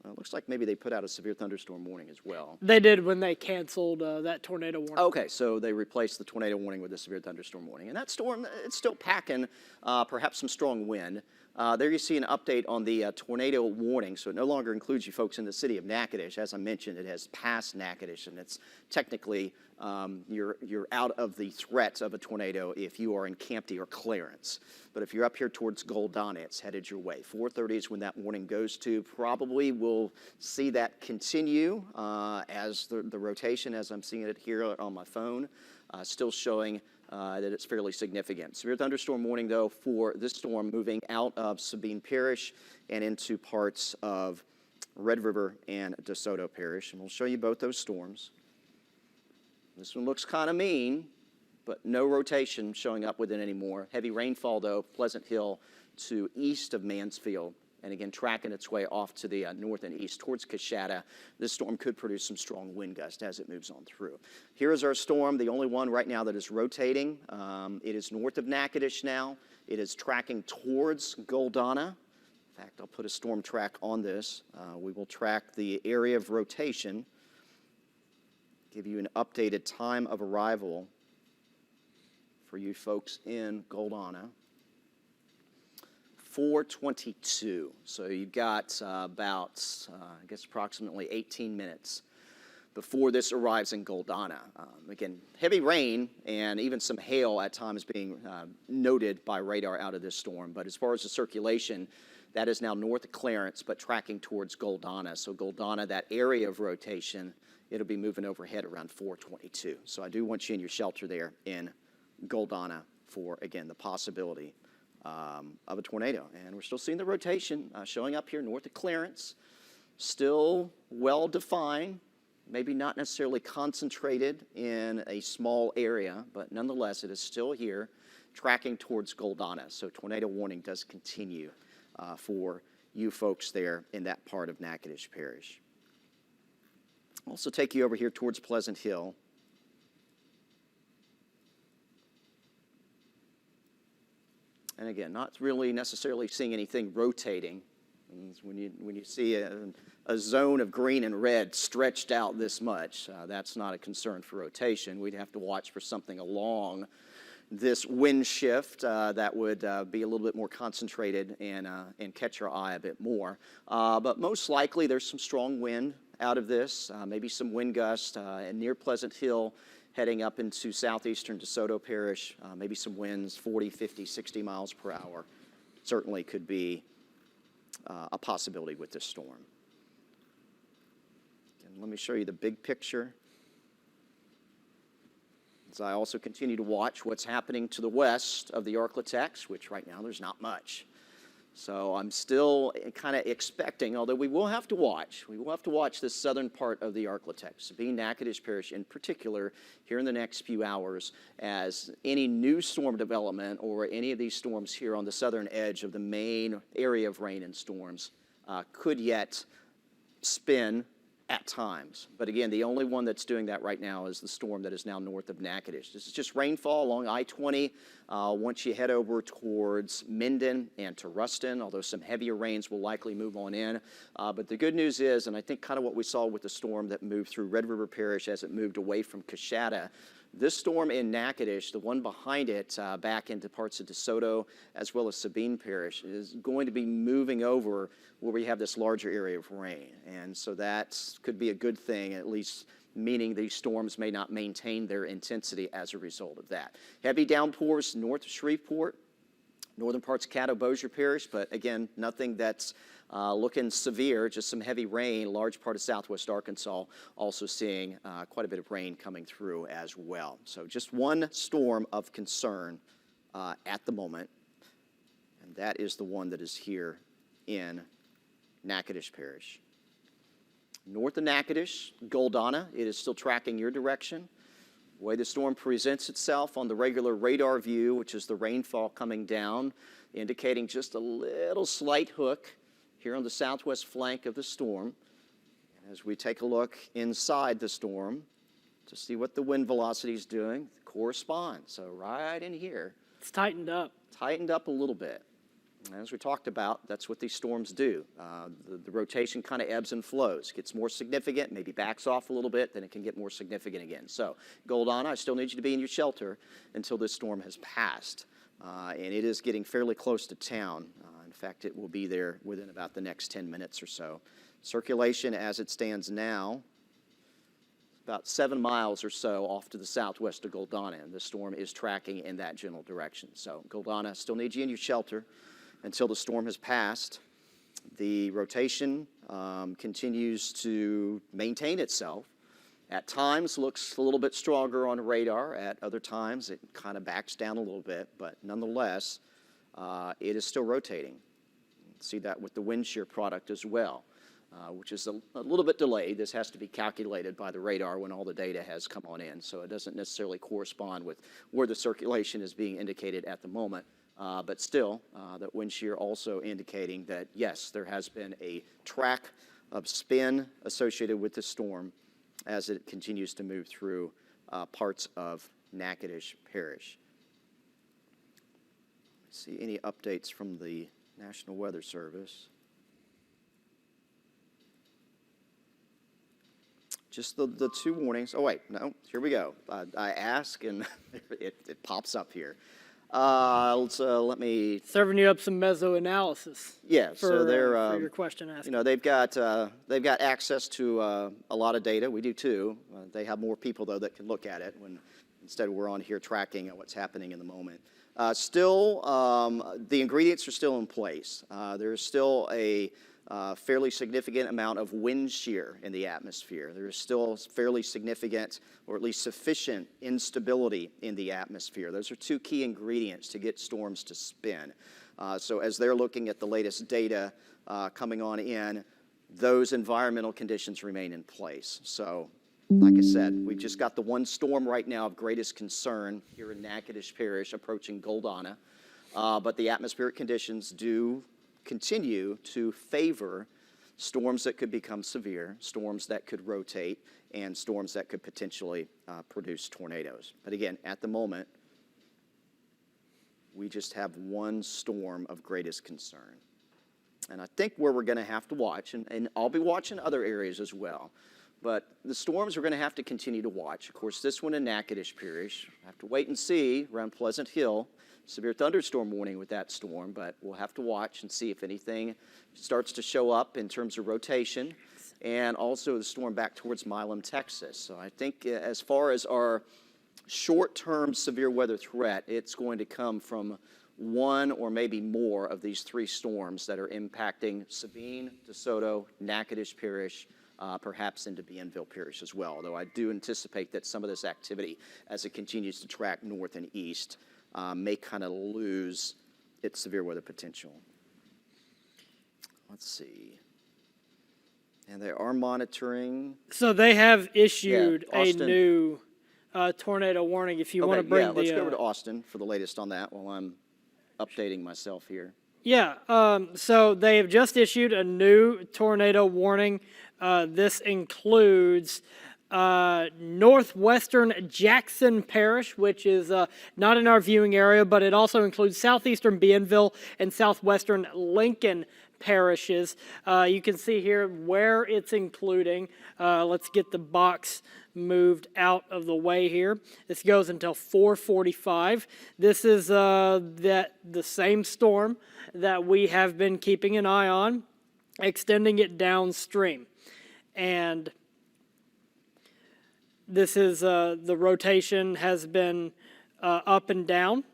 It looks like maybe they put out a severe thunderstorm warning as well. They did when they canceled that tornado warning. Okay, so they replaced the tornado warning with the severe thunderstorm warning. And that storm, it's still packing perhaps some strong wind. There you see an update on the tornado warning. So it no longer includes you folks in the city of Natchitoches. As I mentioned, it has passed Natchitoches, and it's technically you're out of the threat of a tornado if you are in Campty or Clarence. But if you're up here towards Goldana, it's headed your way. 4:30 is when that warning goes to. Probably we'll see that continue as the rotation, as I'm seeing it here on my phone, still showing that it's fairly significant. Severe thunderstorm warning, though, for this storm moving out of Sabine Parish and into parts of Red River and DeSoto Parish. And we'll show you both those storms. This one looks kind of mean, but no rotation showing up with it anymore. Heavy rainfall, though, Pleasant Hill to east of Mansfield. And again, tracking its way off to the north and east towards Coshada. This storm could produce some strong wind gusts as it moves on through. Here is our storm, the only one right now that is rotating. It is north of Natchitoches now. It is tracking towards Goldana. In fact, I'll put a storm track on this. We will track the area of rotation, give you an updated time of arrival for you folks in Goldana. 4:22. So you've got about, I guess, approximately 18 minutes before this arrives in Goldana. Again, heavy rain and even some hail at times being noted by radar out of this storm. But as far as the circulation, that is now north of Clarence, but tracking towards Goldana. So Goldana, that area of rotation, it'll be moving overhead around 4:22. So I do want you in your shelter there in Goldana for, again, the possibility of a tornado. And we're still seeing the rotation showing up here north of Clarence. Still well defined, maybe not necessarily concentrated in a small area, but nonetheless it is still here tracking towards Goldana. So tornado warning does continue for you folks there in that part of Natchitoches Parish. I'll also take you over here towards Pleasant Hill. And again, not really necessarily seeing anything rotating. When you see a zone of green and red stretched out this much, that's not a concern for rotation. We'd have to watch for something along this wind shift that would be a little bit more concentrated and catch our eye a bit more. But most likely there's some strong wind out of this, maybe some wind gusts and near Pleasant Hill, heading up into southeastern DeSoto Parish, maybe some winds 40, 50, 60 miles per hour. Certainly could be a possibility with this storm. And let me show you the big picture. As I also continue to watch what's happening to the west of the Arklatex, which right now there's not much. So I'm still kind of expecting, although we will have to watch this southern part of the Arklatex, Sabine, Natchitoches Parish in particular, here in the next few hours, as any new storm development or any of these storms here on the southern edge of the main area of rain and storms could yet spin at times. But again, the only one that's doing that right now is the storm that is now north of Natchitoches. This is just rainfall along I-20 once you head over towards Minden and to Ruston, although some heavier rains will likely move on in. But the good news is, and I think kind of what we saw with the storm that moved through Red River Parish as it moved away from Coshada, this storm in Natchitoches, the one behind it back into parts of DeSoto as well as Sabine Parish, is going to be moving over where we have this larger area of rain. And so that could be a good thing, at least meaning these storms may not maintain their intensity as a result of that. Heavy downpours north of Shreveport, northern parts of Caddo-Bossier Parish, but again, nothing that's looking severe, just some heavy rain. Large part of southwest Arkansas also seeing quite a bit of rain coming through as well. So just one storm of concern at the moment, and that is the one that is here in Natchitoches Parish. North of Natchitoches, Goldana, it is still tracking your direction. The way the storm presents itself on the regular radar view, which is the rainfall coming down, indicating just a little slight hook here on the southwest flank of the storm. As we take a look inside the storm to see what the wind velocity is doing, correspond. So right in here. It's tightened up. Tightened up a little bit. As we talked about, that's what these storms do. The rotation kind of ebbs and flows. Gets more significant, maybe backs off a little bit, then it can get more significant again. So, Goldana, I still need you to be in your shelter until this storm has passed. And it is getting fairly close to town. In fact, it will be there within about the next 10 minutes or so. Circulation as it stands now, about 7 miles or so off to the southwest of Goldana, and the storm is tracking in that general direction. So, Goldana, still need you in your shelter until the storm has passed. The rotation continues to maintain itself. At times looks a little bit stronger on radar. At other times it kind of backs down a little bit, but nonetheless, it is still rotating. See that with the wind shear product as well, which is a little bit delayed. This has to be calculated by the radar when all the data has come on in, so it doesn't necessarily correspond with where the circulation is being indicated at the moment. But still, that wind shear also indicating that, yes, there has been a track of spin associated with the storm as it continues to move through parts of Natchitoches Parish. See any updates from the National Weather Service? Just the two warnings. Oh, wait, no, here we go. I ask, and it pops up here. Let me. Serving you up some meso-analysis. Yeah, so they're for your question asking. you know, they've got access to a lot of data. We do too. They have more people though that can look at it when instead we're on here tracking what's happening in the moment. Still, the ingredients are still in place. There's still a fairly significant amount of wind shear in the atmosphere. There is still fairly significant, or at least sufficient, instability in the atmosphere. Those are two key ingredients to get storms to spin. So as they're looking at the latest data coming on in, those environmental conditions remain in place. So, like I said, we've just got the one storm right now of greatest concern here in Natchitoches Parish approaching Goldana, but the atmospheric conditions do continue to favor storms that could become severe, storms that could rotate, and storms that could potentially produce tornadoes. But again, at the moment, we just have one storm of greatest concern. And I think where we're going to have to watch, and I'll be watching other areas as well, but the storms we're going to have to continue to watch. Of course, this one in Natchitoches Parish, have to wait and see around Pleasant Hill. Severe thunderstorm warning with that storm, but we'll have to watch and see if anything starts to show up in terms of rotation, and also the storm back towards Milam, Texas. So I think as far as our short-term severe weather threat, it's going to come from one or maybe more of these three storms that are impacting Sabine, DeSoto, Natchitoches Parish, perhaps into Bienville Parish as well, although I do anticipate that some of this activity, as it continues to track north and east, may kind of lose its severe weather potential. Let's see. And they are monitoring. So they have issued a Austin. new tornado warning. If you want to bring let's the go over to Austin for the latest on that while I'm updating myself here. Yeah, so they have just issued a new tornado warning. This includes northwestern Jackson Parish, which is not in our viewing area, but it also includes southeastern Bienville and southwestern Lincoln parishes. You can see here where it's including. Let's get the box moved out of the way here. This goes until 4:45. This is the same storm that we have been keeping an eye on, extending it downstream. And this is the rotation has been up and down,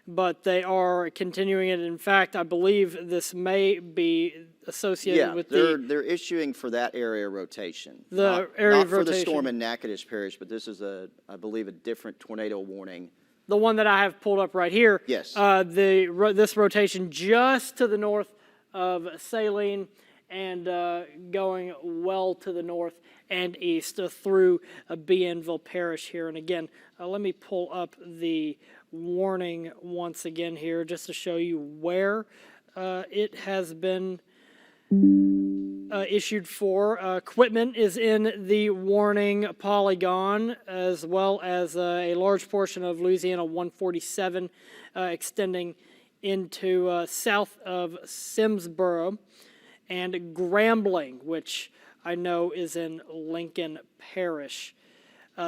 but they are continuing it. In fact, I believe this may be associated with they're issuing for that area rotation. The area not of for the rotation. storm in Natchitoches Parish, but this is I believe, a different tornado warning. The one that I have pulled up right here. Yes. This rotation just to the north of Saline and going well to the north and east through Bienville Parish here. And again, let me pull up the warning once again here just to show you where it has been issued for. Equipment is in the warning polygon, as well as a large portion of Louisiana 147 extending into south of Simsboro, and Grambling, which I know is in Lincoln Parish.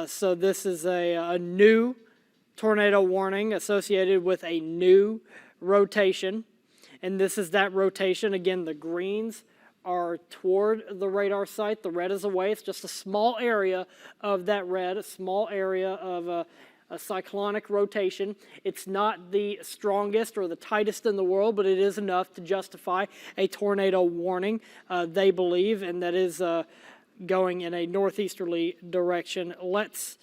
So this is a new tornado warning associated with a new rotation. And this is that rotation. Again, the greens are toward the radar site. The red is away. It's just a small area of that red, a small area of a cyclonic rotation. It's not the strongest or the tightest in the world, but it is enough to justify a tornado warning, they believe, and that is going in a northeasterly direction. Let's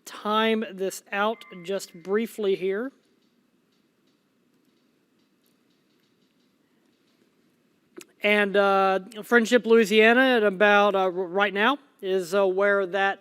time this out just briefly here. And Friendship, Louisiana, at about right now is where that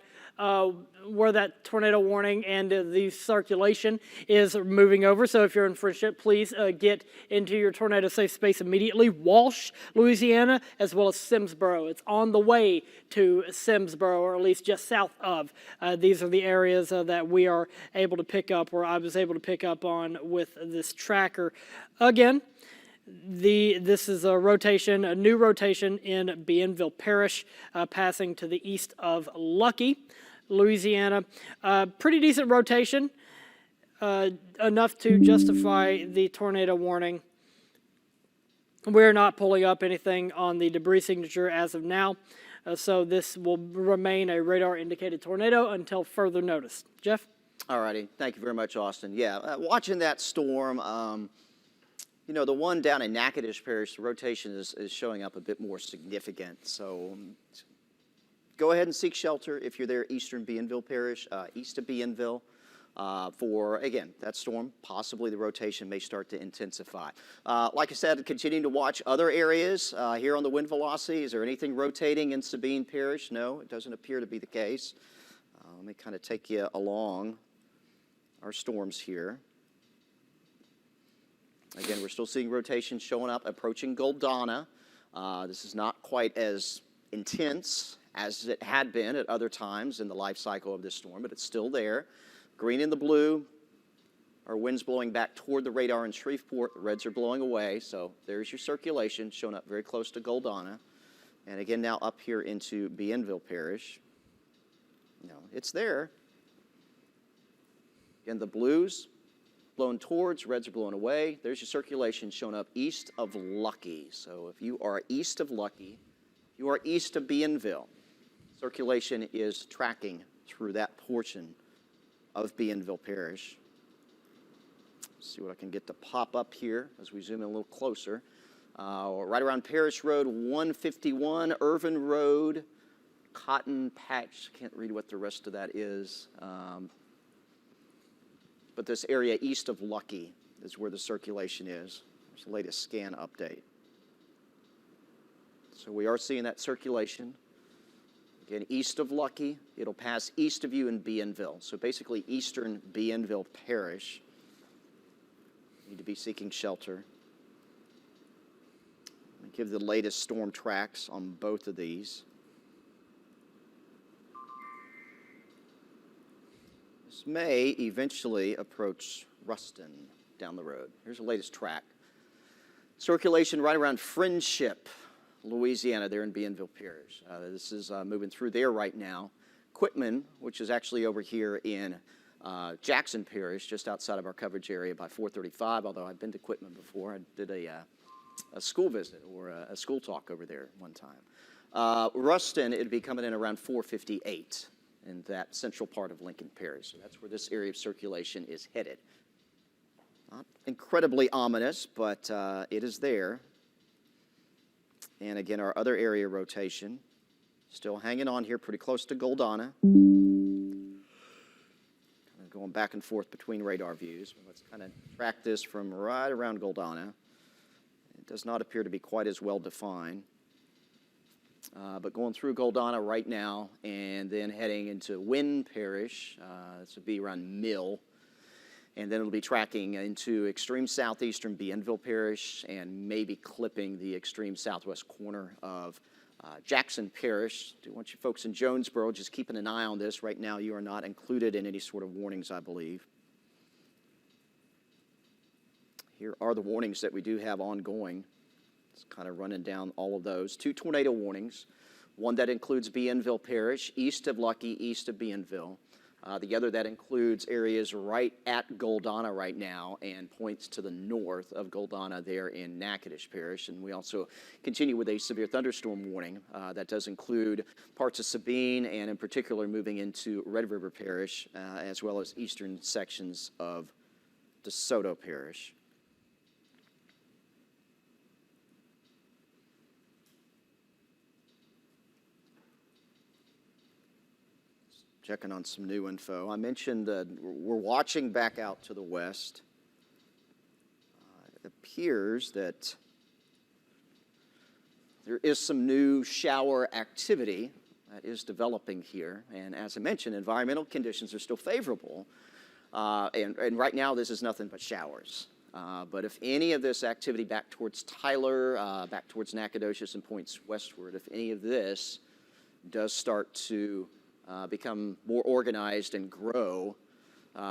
tornado warning and the circulation is moving over. So if you're in Friendship, please get into your tornado safe space immediately. Walsh, Louisiana, as well as Simsboro. It's on the way to Simsboro, or at least just south of. These are the areas that we are able to pick up, or I was able to pick up on with this tracker. Again, this is a rotation, a new rotation in Bienville Parish, passing to the east of Lucky, Louisiana. Pretty decent rotation, enough to justify the tornado warning. We're not pulling up anything on the debris signature as of now, so this will remain a radar-indicated tornado until further notice. Jeff? All righty. Thank you very much, Austin. Yeah, watching that storm, you know, the one down in Natchitoches Parish, the rotation is showing up a bit more significant. So go ahead and seek shelter if you're there, eastern Bienville Parish, east of Bienville, for, again, that storm. Possibly the rotation may start to intensify. Like I said, continuing to watch other areas here on the wind velocity. Is there anything rotating in Sabine Parish? No, it doesn't appear to be the case. Let me kind of take you along our storms here. Again, we're still seeing rotation showing up, approaching Goldana. This is not quite as intense as it had been at other times in the life cycle of this storm, but it's still there. Green and the blue are winds blowing back toward the radar in Shreveport. The reds are blowing away, so there's your circulation showing up very close to Goldana. And again, now up here into Bienville Parish. No, it's there. Again, the blues blowing towards, reds are blowing away. There's your circulation showing up east of Lucky. So if you are east of Lucky, you are east of Bienville. Circulation is tracking through that portion of Bienville Parish. Let's see what I can get to pop up here as we zoom in a little closer. Right around Parish Road 151, Irvin Road, Cotton Patch. Can't read what the rest of that is. But this area east of Lucky is where the circulation is. There's the latest scan update. So we are seeing that circulation. Again, east of Lucky, it'll pass east of you in Bienville. So basically eastern Bienville Parish. need to be seeking shelter. I'll give the latest storm tracks on both of these. This may eventually approach Ruston down the road. Here's the latest track. Circulation right around Friendship, Louisiana, there in Bienville Parish. This is moving through there right now. Quitman, which is actually over here in Jackson Parish, just outside of our coverage area by 435, although I've been to Quitman before. I did a school visit or a school talk over there one time. Ruston, it'd be coming in around 458 in that central part of Lincoln Parish. So that's where this area of circulation is headed. Not incredibly ominous, but it is there. And again, our other area rotation, still hanging on here pretty close to Goldana. Kind of going back and forth between radar views. Let's kind of track this from right around Goldana. It does not appear to be quite as well defined. But going through Goldana right now and then heading into Wynn Parish, this would be around Mill, and then it'll be tracking into extreme southeastern Bienville Parish and maybe clipping the extreme southwest corner of Jackson Parish. I do want you folks in Jonesboro just keeping an eye on this. Right now you are not included in any sort of warnings, I believe. Here are the warnings that we do have ongoing. It's kind of running down all of those. 2 tornado warnings. One that includes Bienville Parish, east of Lucky, east of Bienville. The other that includes areas right at Goldana right now and points to the north of Goldana there in Natchitoches Parish. And we also continue with a severe thunderstorm warning that does include parts of Sabine and in particular moving into Red River Parish as well as eastern sections of DeSoto Parish. Checking on some new info. I mentioned that we're watching back out to the west. It appears that there is some new shower activity that is developing here. And as I mentioned, environmental conditions are still favorable. And right now, this is nothing but showers. But if any of this activity back towards Tyler, back towards Natchitoches and points westward, if any of this does start to become more organized and grow,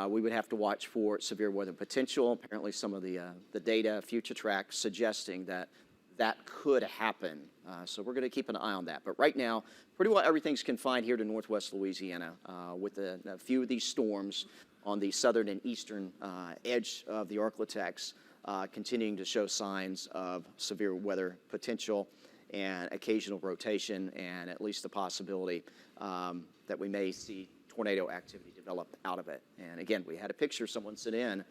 we would have to watch for severe weather potential. Apparently some of the data, future tracks suggesting that that could happen. So we're going to keep an eye on that. But right now, pretty well everything's confined here to northwest Louisiana with a few of these storms on the southern and eastern edge of the Arklatex continuing to show signs of severe weather potential and occasional rotation and at least the possibility that we may see tornado activity develop out of it. And again, we had a picture someone sent in,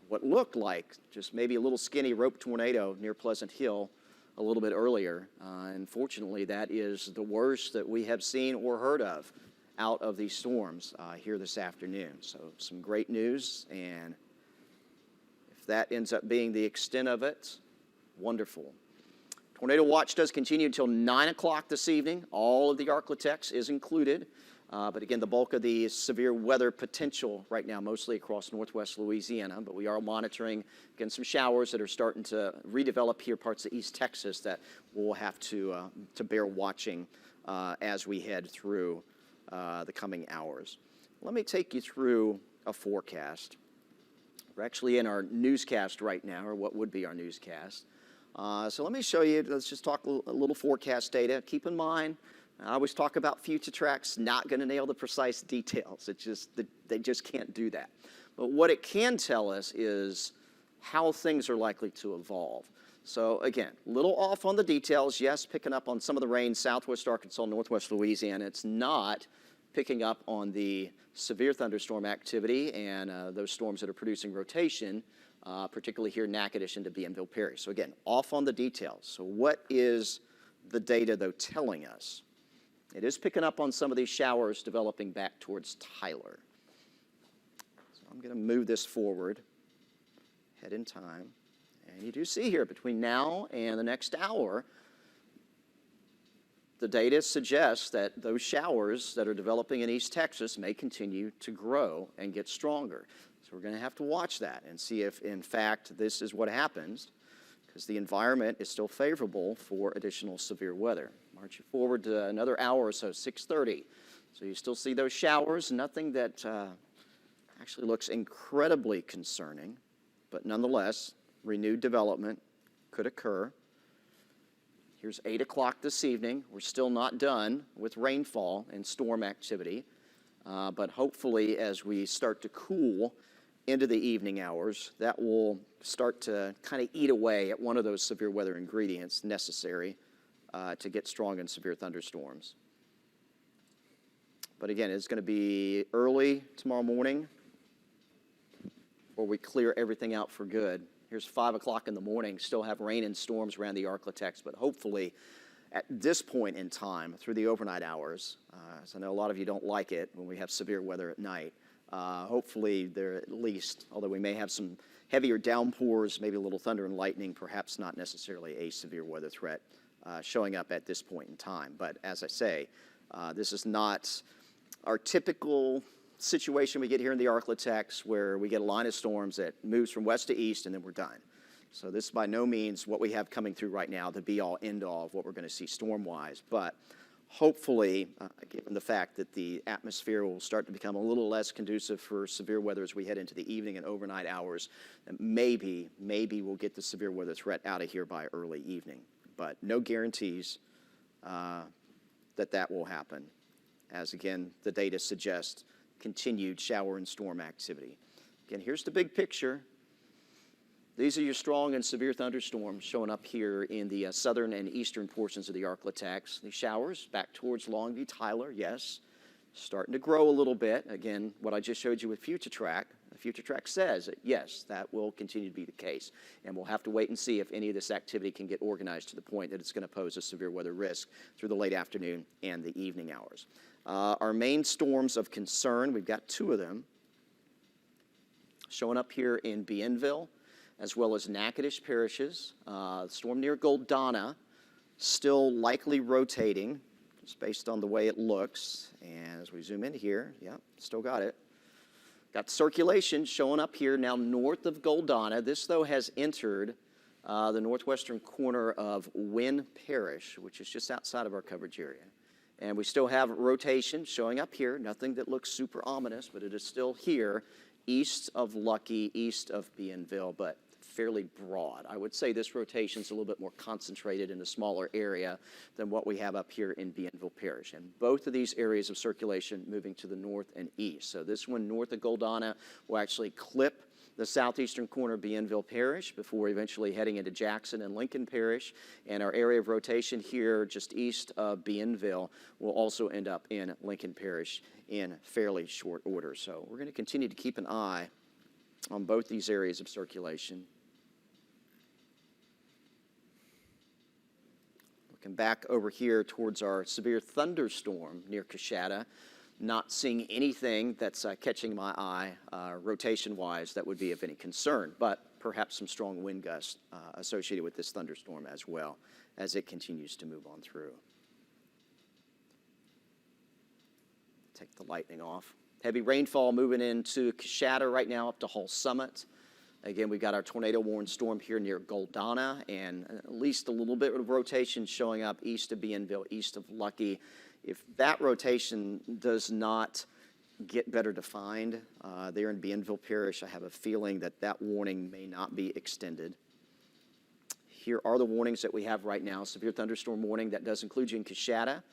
what looked like just maybe a little skinny rope tornado near Pleasant Hill a little bit earlier. Unfortunately, that is the worst that we have seen or heard of out of these storms here this afternoon. So some great news, and if that ends up being the extent of it, wonderful. Tornado watch does continue until 9 o'clock this evening. All of the Arklatex is included. But again, the bulk of the severe weather potential right now, mostly across northwest Louisiana. But we are monitoring, again, some showers that are starting to redevelop here, parts of East Texas that we'll have to bear watching as we head through the coming hours. Let me take you through a forecast. We're actually in our newscast right now, or what would be our newscast. So let me show you, let's just talk a little forecast data. Keep in mind, I always talk about future tracks, not going to nail the precise details. They just can't do that. But what it can tell us is how things are likely to evolve. So again, a little off on the details. Yes, picking up on some of the rain, southwest Arkansas, northwest Louisiana. It's not picking up on the severe thunderstorm activity and those storms that are producing rotation, particularly here in Natchitoches into Bienville Parish. So again, off on the details. So what is the data, though, telling us? It is picking up on some of these showers developing back towards Tyler. So I'm going to move this forward, head in time. And you do see here, between now and the next hour, the data suggests that those showers that are developing in East Texas may continue to grow and get stronger. So we're going to have to watch that and see if, in fact, this is what happens, because the environment is still favorable for additional severe weather. March you forward to another hour or so, 6:30. So you still see those showers, nothing that actually looks incredibly concerning, but nonetheless, renewed development could occur. Here's 8 o'clock this evening. We're still not done with rainfall and storm activity, but hopefully as we start to cool into the evening hours, that will start to kind of eat away at one of those severe weather ingredients necessary to get strong and severe thunderstorms. But again, it's going to be early tomorrow morning before we clear everything out for good. Here's 5 o'clock in the morning, still have rain and storms around the Arklatex, but hopefully at this point in time, through the overnight hours, as I know a lot of you don't like it when we have severe weather at night, hopefully there at least, although we may have some heavier downpours, maybe a little thunder and lightning, perhaps not necessarily a severe weather threat showing up at this point in time. But as I say, this is not our typical situation we get here in the Arklatex where we get a line of storms that moves from west to east and then we're done. So this is by no means what we have coming through right now, the be-all, end-all of what we're going to see storm-wise. But hopefully, given the fact that the atmosphere will start to become a little less conducive for severe weather as we head into the evening and overnight hours, maybe we'll get the severe weather threat out of here by early evening. But no guarantees that will happen, as again, the data suggests continued shower and storm activity. Again, here's the big picture. These are your strong and severe thunderstorms showing up here in the southern and eastern portions of the Arklatex. These showers back towards Longview, Tyler, yes, starting to grow a little bit. Again, what I just showed you with FutureTrack, FutureTrack says that, yes, that will continue to be the case. And we'll have to wait and see if any of this activity can get organized to the point that it's going to pose a severe weather risk through the late afternoon and the evening hours. Our main storms of concern, we've got 2 of them showing up here in Bienville, as well as Natchitoches parishes. Storm near Goldana, still likely rotating, just based on the way it looks. And as we zoom in here, yep, still got it. Got circulation showing up here now north of Goldana. This, though, has entered the northwestern corner of Wynn Parish, which is just outside of our coverage area. And we still have rotation showing up here, nothing that looks super ominous, but it is still here, east of Lucky, east of Bienville, but fairly broad. I would say this rotation is a little bit more concentrated in a smaller area than what we have up here in Bienville Parish. And both of these areas of circulation moving to the north and east. So this one north of Goldana will actually clip the southeastern corner of Bienville Parish before eventually heading into Jackson and Lincoln Parish. And our area of rotation here just east of Bienville will also end up in Lincoln Parish in fairly short order. So we're going to continue to keep an eye on both these areas of circulation. Looking back over here towards our severe thunderstorm near Coshada, not seeing anything that's catching my eye rotation-wise that would be of any concern, but perhaps some strong wind gusts associated with this thunderstorm as well as it continues to move on through. Take the lightning off. Heavy rainfall moving into Coshada right now up to Hall Summit. Again, we've got our tornado-warned storm here near Goldana, and at least a little bit of rotation showing up east of Bienville, east of Lucky. If that rotation does not get better defined there in Bienville Parish, I have a feeling that that warning may not be extended. Here are the warnings that we have right now. Severe thunderstorm warning that does include you in Coshada.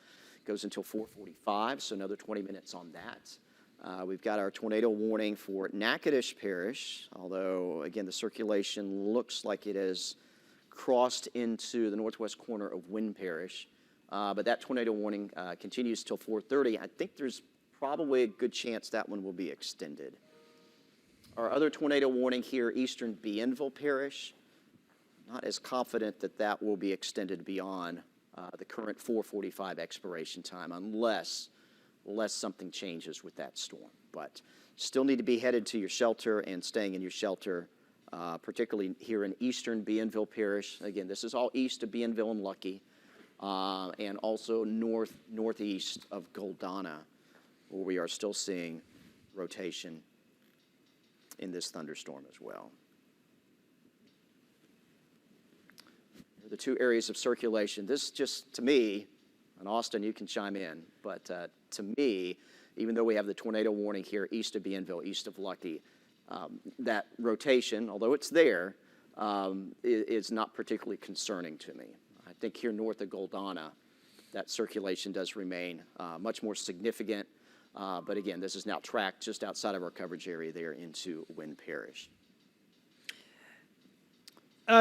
Goes until 4:45, so another 20 minutes on that. We've got our tornado warning for Natchitoches Parish, although, again, the circulation looks like it has crossed into the northwest corner of Wynn Parish. But that tornado warning continues till 4:30. I think there's probably a good chance that one will be extended. Our other tornado warning here, eastern Bienville Parish, not as confident that that will be extended beyond the current 4:45 expiration time unless something changes with that storm. But still need to be headed to your shelter and staying in your shelter, particularly here in eastern Bienville Parish. Again, this is all east of Bienville and Lucky, and also northeast of Goldana, where we are still seeing rotation in this thunderstorm as well. The two areas of circulation. This just, to me, and Austin, you can chime in, but to me, even though we have the tornado warning here east of Bienville, east of Lucky, that rotation, although it's there, is not particularly concerning to me. I think here north of Goldana, that circulation does remain much more significant. But again, this is now tracked just outside of our coverage area there into Wynn Parish.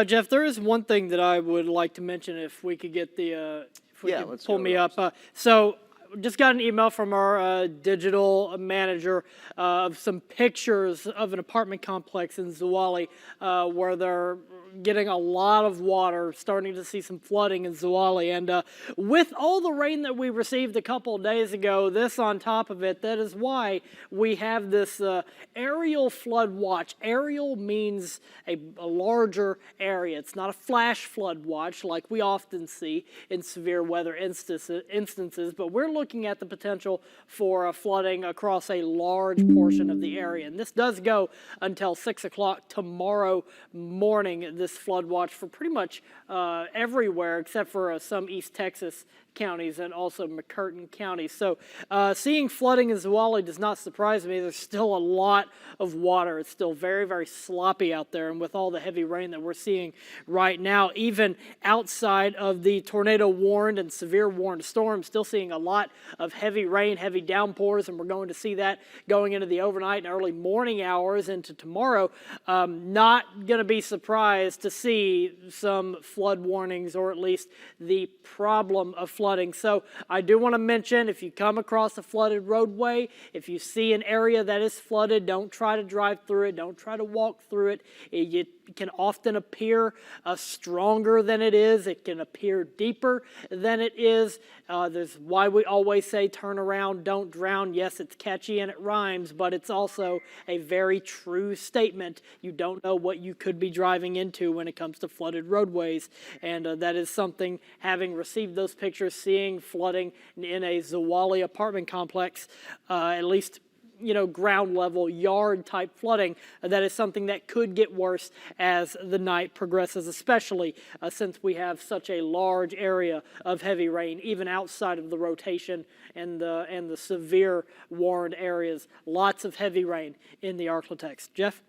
Jeff, there is one thing that I would like to mention if we could get the, if we could let's pull go, me up. So just got an email from our digital manager of some pictures of an apartment complex in Zwolle where they're getting a lot of water, starting to see some flooding in Zwolle. And with all the rain that we received a couple of days ago, this on top of it, that is why we have this aerial flood watch. Aerial means a larger area. It's not a flash flood watch like we often see in severe weather instances, but we're looking at the potential for flooding across a large portion of the area. And this does go until 6 o'clock tomorrow morning, this flood watch for pretty much everywhere except for some East Texas counties and also McCurtain County. So seeing flooding in Zwolle does not surprise me. There's still a lot of water. It's still very, very sloppy out there. And with all the heavy rain that we're seeing right now, even outside of the tornado warned and severe warned storms, still seeing a lot of heavy rain, heavy downpours, and we're going to see that going into the overnight and early morning hours into tomorrow. Not going to be surprised to see some flood warnings, or at least the problem of flooding. So I do want to mention, if you come across a flooded roadway, if you see an area that is flooded, don't try to drive through it, don't try to walk through it. It can often appear stronger than it is. It can appear deeper than it is. There's why we always say turn around, don't drown. Yes, it's catchy and it rhymes, but it's also a very true statement. You don't know what you could be driving into when it comes to flooded roadways, and that is something, having received those pictures, seeing flooding in a Zwolle apartment complex, at least ground level yard type flooding, that is something that could get worse as the night progresses, especially since we have such a large area of heavy rain, even outside of the rotation and the severe warned areas. Lots of heavy rain in the Arklatex. Jeff?